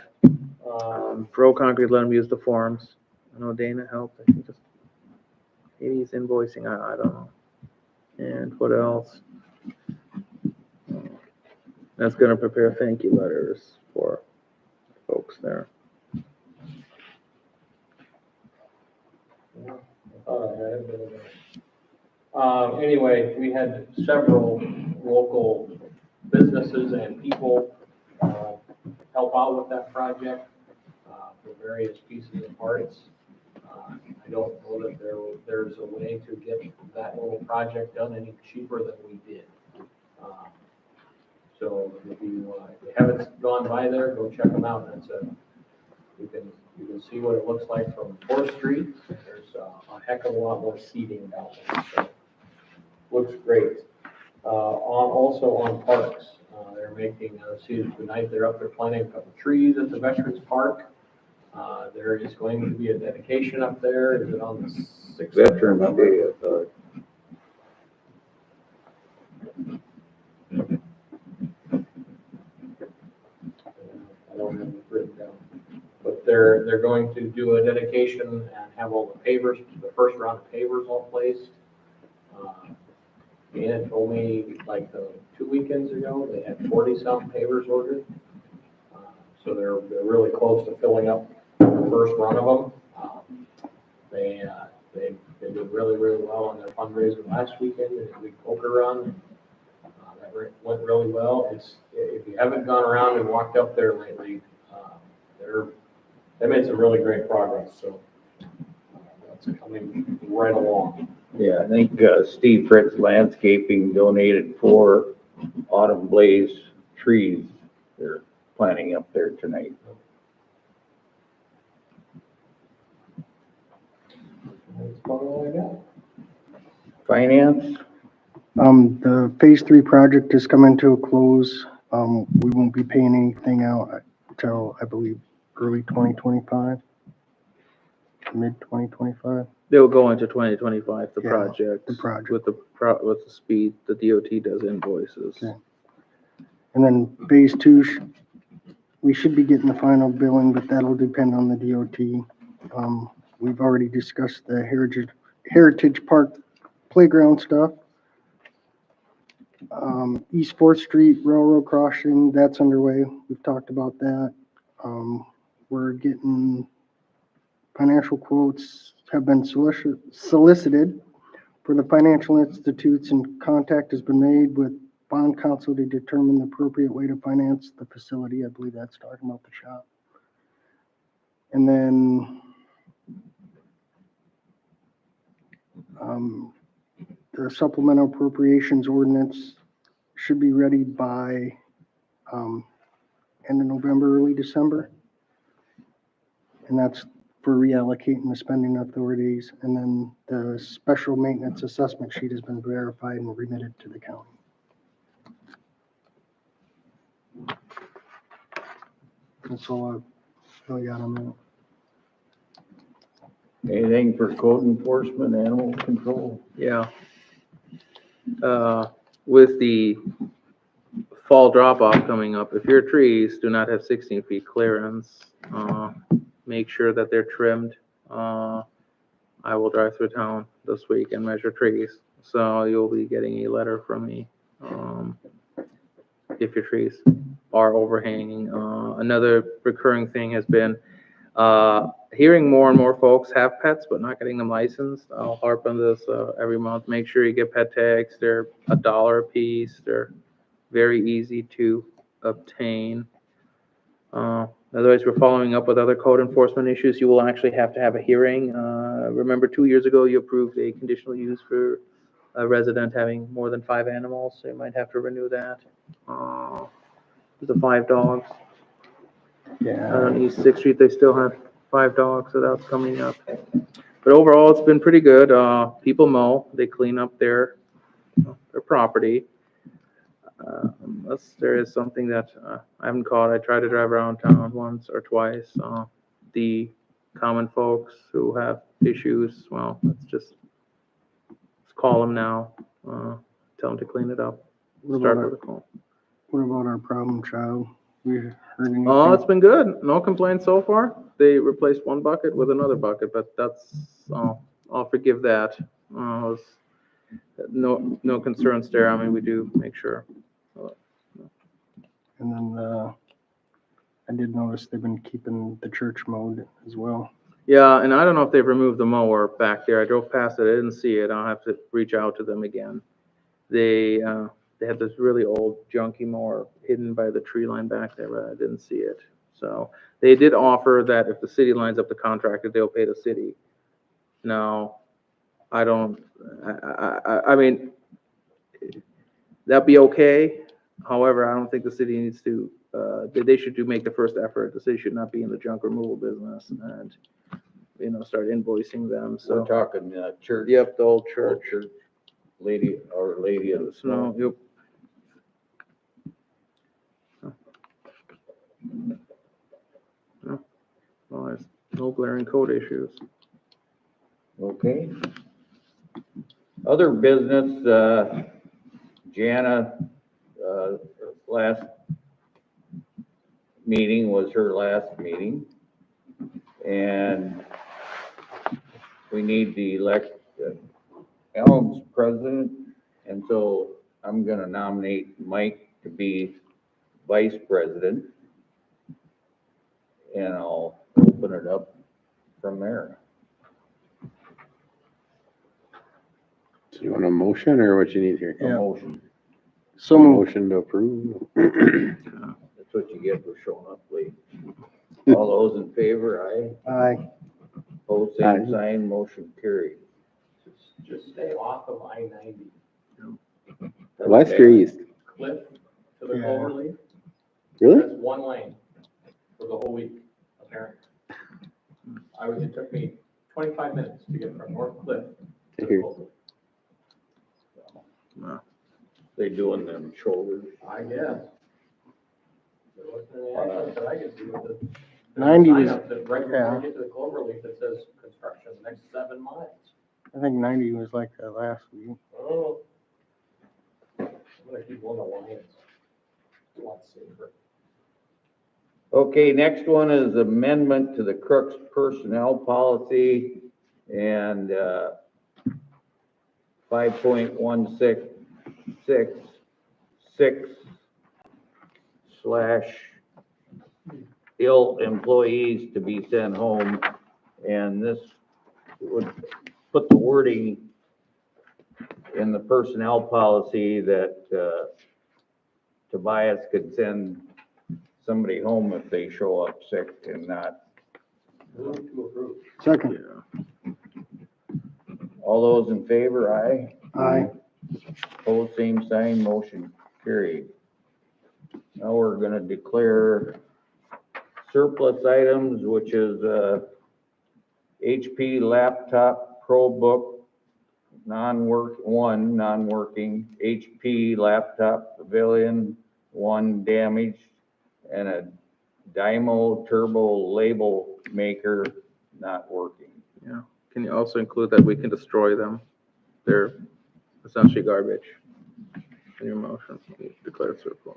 Pro Concrete let him use the forms. I know Dana helped, I think just, maybe he's invoicing, I don't know. And what else? That's gonna prepare thank you letters for folks there. I thought I had it, but, anyway, we had several local businesses and people, help out with that project, for various pieces and parts. I don't know that there's a way to get that little project done any cheaper than we did. So if you haven't gone by there, go check them out. You can see what it looks like from 4th Street. There's a heck of a lot more seating down there, so looks great. Also on parks, they're making, see tonight they're up there planting a couple trees at the Veterans Park. There is going to be a dedication up there. Is it on the 6th? Veterans Day, I thought. I don't have it written down. But they're going to do a dedication and have all the pavers, the first round of pavers all placed. Dana told me like 2 weekends ago, they had 40-some pavers ordered. So they're really close to filling up the first run of them. They've They did really, really well on their fundraiser last weekend, the big poker run. Went really well. If you haven't gone around and walked up there lately, they made some really great progress, so that's coming right along. Yeah, I think Steve Fritz Landscaping donated 4 autumn blaze trees they're planting up there tonight. That's about all I got. Finance? The phase 3 project is coming to a close. We won't be paying anything out until, I believe, early 2025, mid 2025. They'll go into 2025, the Yeah, project. the project. With the speed, the DOT does invoices. Okay. And then phase 2, we should be getting the final billing, but that'll depend on the DOT. We've already discussed the Heritage Park playground stuff. East 4th Street Railroad Crossing, that's underway. We've talked about that. We're getting financial quotes, have been solicited for the financial institutes, and contact has been made with bond counsel to determine the appropriate way to finance the facility. I believe that's talking about the shop. And then the supplemental appropriations ordinance should be ready by end of November, early December. And that's for reallocating the spending authorities. And then the special maintenance assessment sheet has been verified and remitted to the county. That's all I really got on that. Anything for code enforcement, animal control? Yeah. With the fall drop-off coming up, if your trees do not have 16 feet clearance, make sure that they're trimmed. I will drive through town this week and measure trees, so you'll be getting a letter from me if your trees are overhanging. Another recurring thing has been hearing more and more folks have pets but not getting them licensed. I'll harp on this every month. Make sure you get pet tags. They're $1 a piece. They're very easy to obtain. Otherwise, we're following up with other code enforcement issues. You will actually have to have a hearing. Remember 2 years ago, you approved a conditional use for a resident having more than 5 animals, so you might have to renew that. The 5 dogs. Yeah. On East 6th Street, they still have 5 dogs, so that's coming up. But overall, it's been pretty good. People mow, they clean up their property. Unless there is something that I haven't caught, I try to drive around town once or twice. The common folks who have issues, well, let's call them now. Tell them to clean it up. Start with a call. What about our problem child? We heard anything? Oh, it's been good. No complaints so far. They replaced one bucket with another bucket, but that's, I'll forgive that. No concerns there. I mean, we do make sure. And then I did notice they've been keeping the church mowed as well. Yeah, and I don't know if they've removed the mower back there. I drove past it. I didn't see it. I'll have to reach out to them again. They had this really old junky mower hidden by the tree line back there, but I didn't see it. So they did offer that if the city lines up the contractor, they'll pay the city. Now, I mean, that'd be okay. However, I don't think the city needs to, they should make the first effort. The city should not be in the junk removal business and, start invoicing them, so. We're talking church. Yep, the old church. Lady of the Snow. Yep. No. Well, there's no glaring code issues. Okay. Other business, Jana, last meeting was her last meeting. And we need to elect Ellen's president. And so I'm gonna nominate Mike to be vice president. And I'll open it up from there. So you want a motion or what you need here? A Yeah. motion. So moved. Motion to approve. That's what you get for showing up late. All those in favor, aye. Aye. Pose Aye. same sign, motion carried. Just stay off of I-90, West or east? Cliff to the Yeah. Cloverleaf. Really? That's one lane for the whole week, apparently. It took me 25 minutes to get from North Cliff to the Here. Cloverleaf. They doing them shoulders. I guess. There wasn't any access that I could see with the. there's a 90 sign was- up that right before yeah. you get to the Cloverleaf that says construction the next 7 miles. I think 90 was like that last week. Oh. I'm gonna keep one of the lines. It's a lot safer. Okay, next one is amendment to the Crooks personnel policy and, 5.166/ill employees to be sent home. And this would put the wording in the personnel policy that, Tobias could send somebody home if they show up sick and not. Move to approve. Second. All those in favor, aye. Aye. Pose same sign, motion carried. Now we're gonna declare surplus items, which is, HP laptop ProBook, non-working, HP laptop Pavilion, one damaged, and a Dymo Turbo label maker not working. Yeah. Can you also include that we can destroy them? They're essentially garbage in your motion. You declare surplus.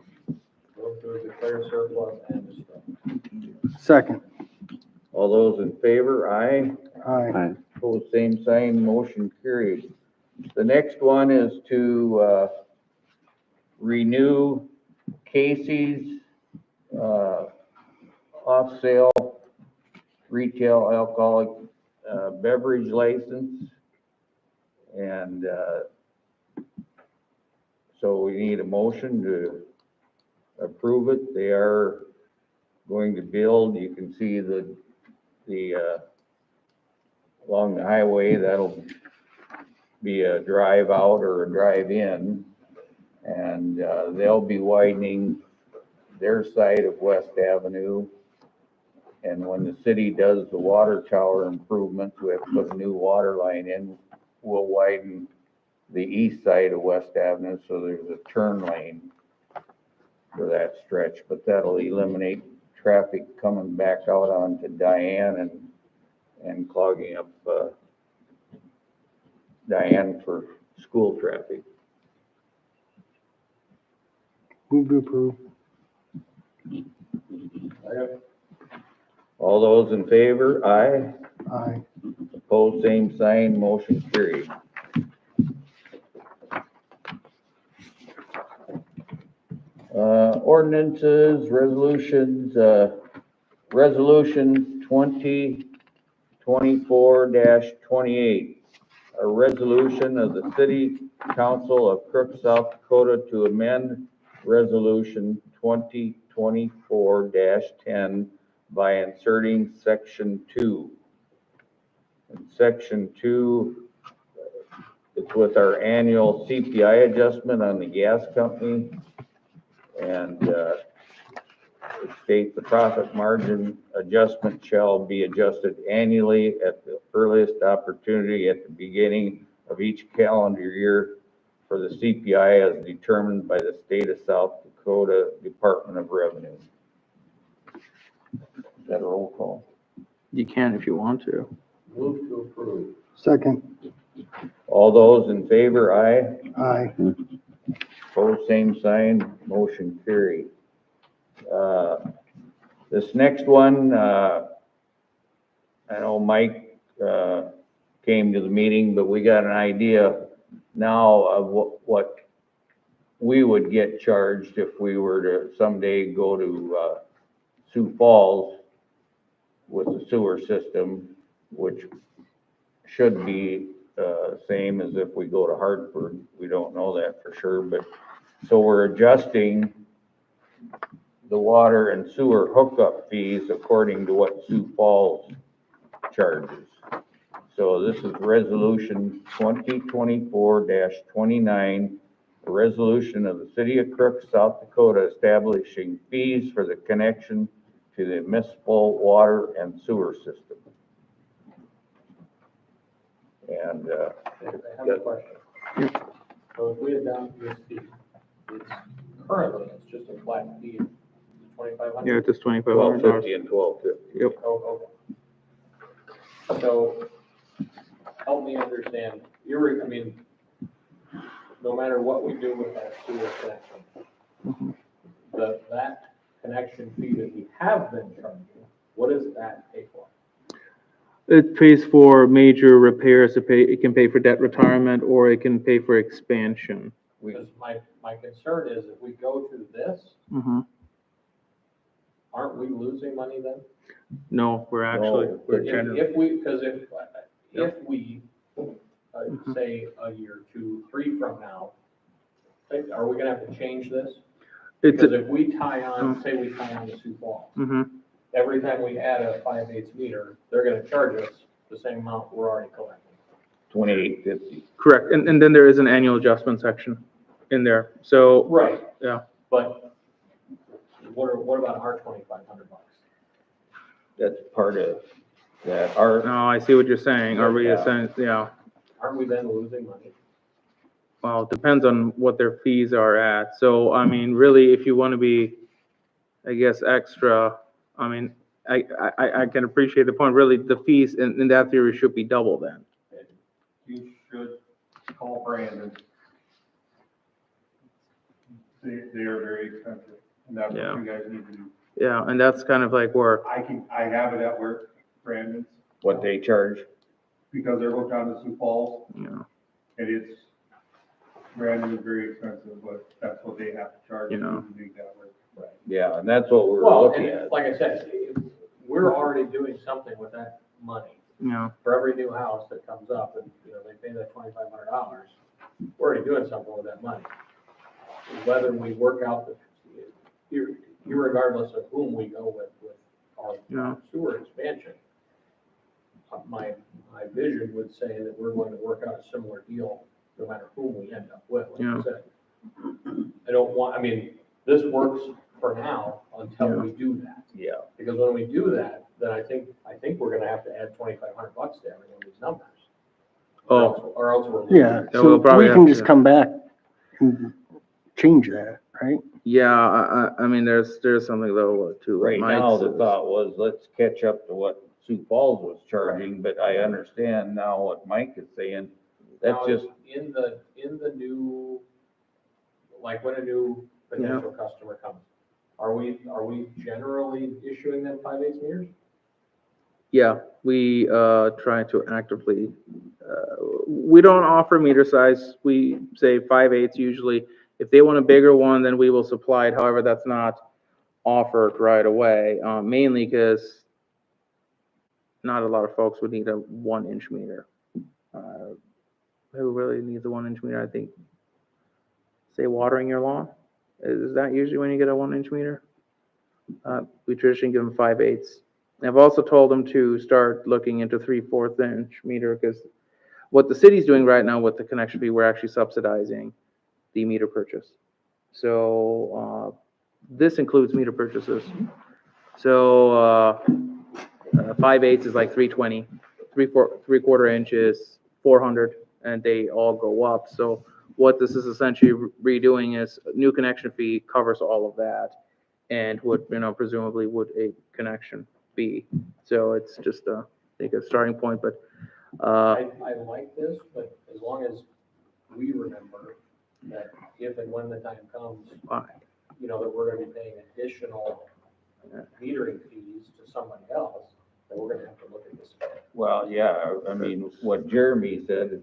Move to declare surplus and destroy. Second. All those in favor, aye. Aye. Aye. Pose same sign, motion carried. The next one is to, renew Casey's, off-sale retail alcoholic, beverage license. And, so we need a motion to approve it. They are going to build, you can see the, along the highway, that'll be a drive out or a drive in. And, they'll be widening their side of West Avenue. And when the city does the water tower improvements, we have to put a new water line in, we'll widen the east side of West Avenue, so there's a turn lane for that stretch, but that'll eliminate traffic coming back out onto Diane and clogging up, Diane for school traffic. Move to approve. All those in favor, aye. Aye. Opposed, same sign, motion carried. Ordinances, resolutions, resolution 2024-28. A resolution of the City Council of Crooks, South Dakota to amend resolution 2024-10 by inserting section 2. In section 2, it's with our annual CPI adjustment on the gas company. And it states the profit margin adjustment shall be adjusted annually at the earliest opportunity at the beginning of each calendar year for the CPI as determined by the state of South Dakota Department of Revenue. Is that a roll call? You can if you want to. Move to approve. Second. All those in favor, aye. Aye. Opposed, same sign, motion carried. This next one, I know Mike, came to the meeting, but we got an idea now of what we would get charged if we were to someday go to, Sioux Falls with the sewer system, which should be same as if we go to Hartford. We don't know that for sure, but, so we're adjusting the water and sewer hookup fees according to what Sioux Falls charges. So this is resolution 2024-29, a resolution of the city of Crooks, South Dakota, establishing fees for the connection to the municipal water and sewer system. And, I have a question. So if we adopt this fee, it's currently, it's just a flat fee of $2,500? Yeah, it's just $2,500. $12.50 and $12.50. Yep. Oh, okay. So, help me understand, I mean, no matter what we do with that sewer connection, that connection fee that we have been charging, what does that pay for? It pays for major repairs, it can pay for debt retirement, or it can pay for expansion. Because my concern is if we go to this, Mm-hmm. aren't we losing money then? No, we're actually, No, we're If generally, if we, say a year, 2, 3 from now, are we gonna have to change this? it's, Because if we tie on, say we tie on to Sioux Falls, mm-hmm. every time we add a 5/8 meter, they're gonna charge us the same amount we're already collecting. $28.50. Correct, and then there is an annual adjustment section in there, so, Right. yeah. But what about our $2,500? That's part of that. Our, No, I see what you're saying, are we, Yeah. yeah, Aren't we then losing money? well, it depends on what their fees are at, so, I mean, really, if you wanna be, I guess, extra, I mean, I can appreciate the point, really, the fees in that theory should be double then. You should call Brandon. They are very expensive, and that's Yeah. what you guys need to do. Yeah, and that's kind of like where, I have it at work, Brandon's, what they charge. because they're hooked on to Sioux Falls, you know, and Brandon is very expensive, but that's what they have to charge You to know. make that work. Yeah, and that's what we're Well, looking and at. like I said, we're already doing something with that money. you know, For every new house that comes up and, they pay that $2,500, we're already doing something with that money. Whether we work out irregardless of whom we go with our Yeah. sewer expansion, my vision would say that we're going to work out a similar deal no matter whom we end up with, like Yeah. I said. This works for now until we do that. Yeah. Because when we do that, then I think we're gonna have to add $2,500 to every one of these numbers. Oh. Or else we're. Yeah, Yeah, so we'll probably we can have just to- come back and change that, right? yeah, I mean, there's something though, too. Right Mike now, the says- thought was, let's catch up to what Sioux Falls was charging, but I understand now what Mike is saying. That's Now, just, in the new, like when a new potential customer comes, are we generally issuing them 5/8 meters? Yeah, we, try to actively, we don't offer meter size, we say 5/8 usually. If they want a bigger one, then we will supply it, however, that's not offered right away, mainly because not a lot of folks would need a 1-inch meter. Who really needs a 1-inch meter, I think, say watering your lawn, is that usually when you get a 1-inch meter? We traditionally give them 5/8. I've also told them to start looking into 3/4 inch meter, because what the city's doing right now with the connection fee, we're actually subsidizing the meter purchase. So, this includes meter purchases. So, 5/8 is like 320, 3/4 inches, 400, and they all go up. So what this is essentially redoing is new connection fee covers all of that, and would, presumably would a connection be. So it's just, I think, a starting point, but, I like this, but as long as we remember that if and when the time comes, Fine. That we're gonna be paying additional metering fees to somebody else, then we're gonna have to look at this. well, yeah, I mean, what Jeremy said,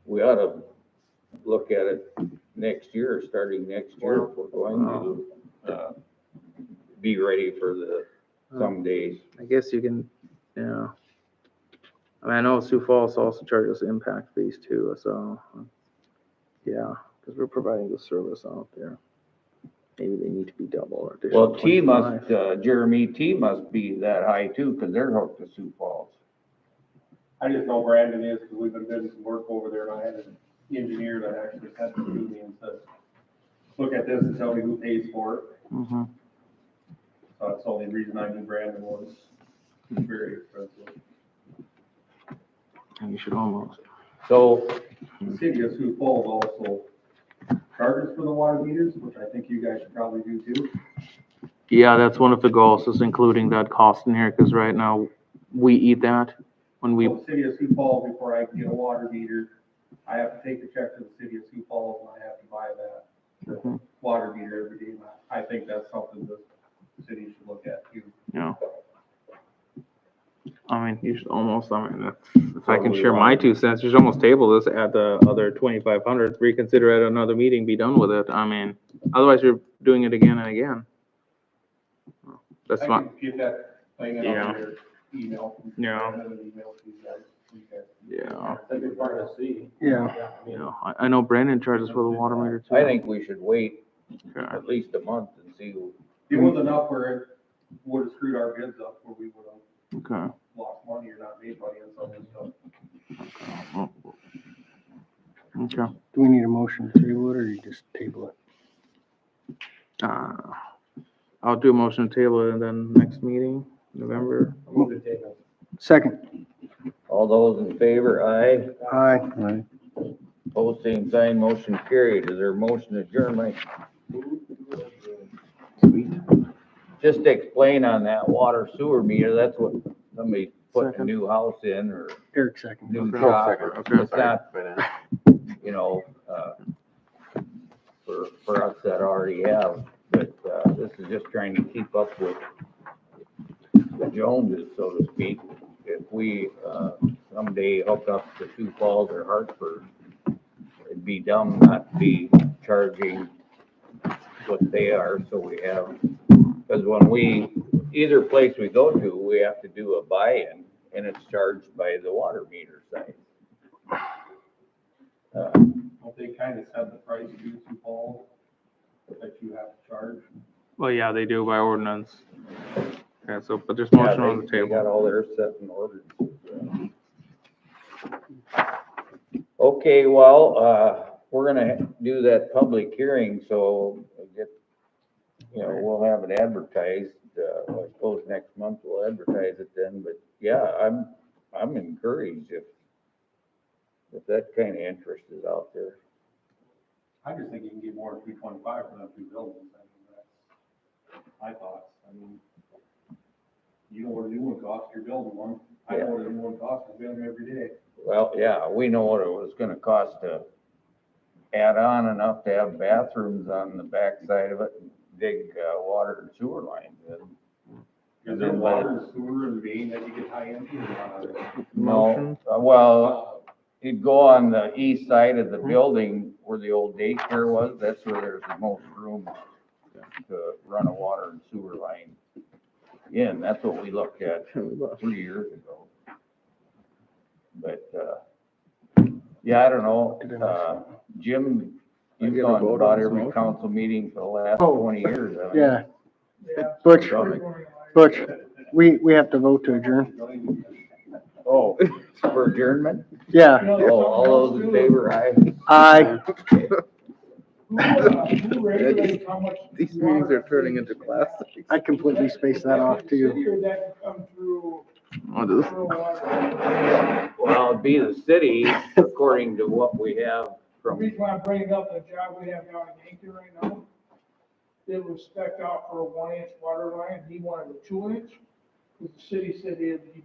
we ought to look at it next year, starting next year, if we're going to, be ready for the some days. I guess you can, I mean, I know Sioux Falls also charges impact fees too, so, yeah, because we're providing the service out there. Maybe they need to be double or additional Well, T 25. must, Jeremy, T must be that high too, because they're hooked to Sioux Falls. I just know Brandon is, because we've been doing some work over there, and I had an engineer that actually sent it to me and said, look at this and tell me who pays for it. Mhm. So that's the only reason I knew Brandon was very expensive. And you should almost. So, The city of Sioux Falls also charges for the water meters, which I think you guys should probably do too. Yeah, that's one of the goals, is including that cost in here, because right now, we eat that when we, So the city of Sioux Falls, before I can get a water meter, I have to take the check to the city of Sioux Falls and I have to buy that Mhm. water meter every day. And I think that's something that the city should look at too. you know. I mean, you should almost, I mean, if I can share my 2 cents, you should almost table this, add the other 2,500, reconsider at another meeting, be done with it. I mean, otherwise you're doing it again and again. That's I my, can get that thing in Yeah. your email. Yeah. And then email to you guys. yeah, That's a good part to see. Yeah. I you mean, know, I know Brandon charges for the water meter too. I think we should wait Okay. at least a month and see who. It was enough where it would have screwed our bids up, where we would have Okay. lost money or not made money on some of this stuff. Okay. Do we need a motion to table it, or you just table it? I'll do a motion to table it and then next meeting, November. I'll move the table. Second. All those in favor, aye. Aye. Opposed, same sign, motion carried. Is there a motion to adjourn, Mike? Just to explain on that water sewer meter, that's what somebody put a Second. new house in or Eric second. new Okay. shop. second. Okay. It's not, you know, for us that already have, but, this is just trying to keep up with the Joneses, so to speak. If we, someday hook up to Sioux Falls or Hartford, it'd be dumb not to be charging what they are, so we have, because when either place we go to, we have to do a buy-in, and it's charged by the water meter site. Don't they kind of set the price of Sioux Falls that you have to charge? Well, yeah, they do by ordinance. Okay, so, but there's Yeah, motion on the they got table. all their set in order. Okay, well, we're gonna do that public hearing, so we'll have it advertised, I suppose next month we'll advertise it then, but yeah, I'm encouraged if that kind of interest is out there. I just think you can get more than 325 for them 2 buildings. I mean, that's my thoughts. I mean, you know what a new one costs, you're building one. I know what a new one costs, I build them every day. Well, yeah, we know what it was gonna cost to add on enough to have bathrooms on the backside of it, and dig, water and sewer lines in. Is there water and sewer and vein that you get tie into or not? Motion? No, well, it'd go on the east side of the building where the old daycare was, that's where there's the most room to run a water and sewer line in, that's what we looked at 3 years ago. But, yeah, I don't know, Jim, you've get a gone to vote about on this every motion? council meeting for the last Oh, 20 years, haven't you? Yeah. Yeah. Butch, Sorry. Butch, we have to vote to adjourn. Oh, for adjournment? Yeah. Oh, all those in favor, aye? Aye. Who regulates how much? These meetings are turning into classes. I completely spaced that off too. Or that can come through What is- rural water? Well, it'd be the city, according to what we have The from, reason why I'm bringing up the job we have down in Yankton right now, it was spec'd out for a 1-inch water line, he wanted a 2-inch. The city said it'd be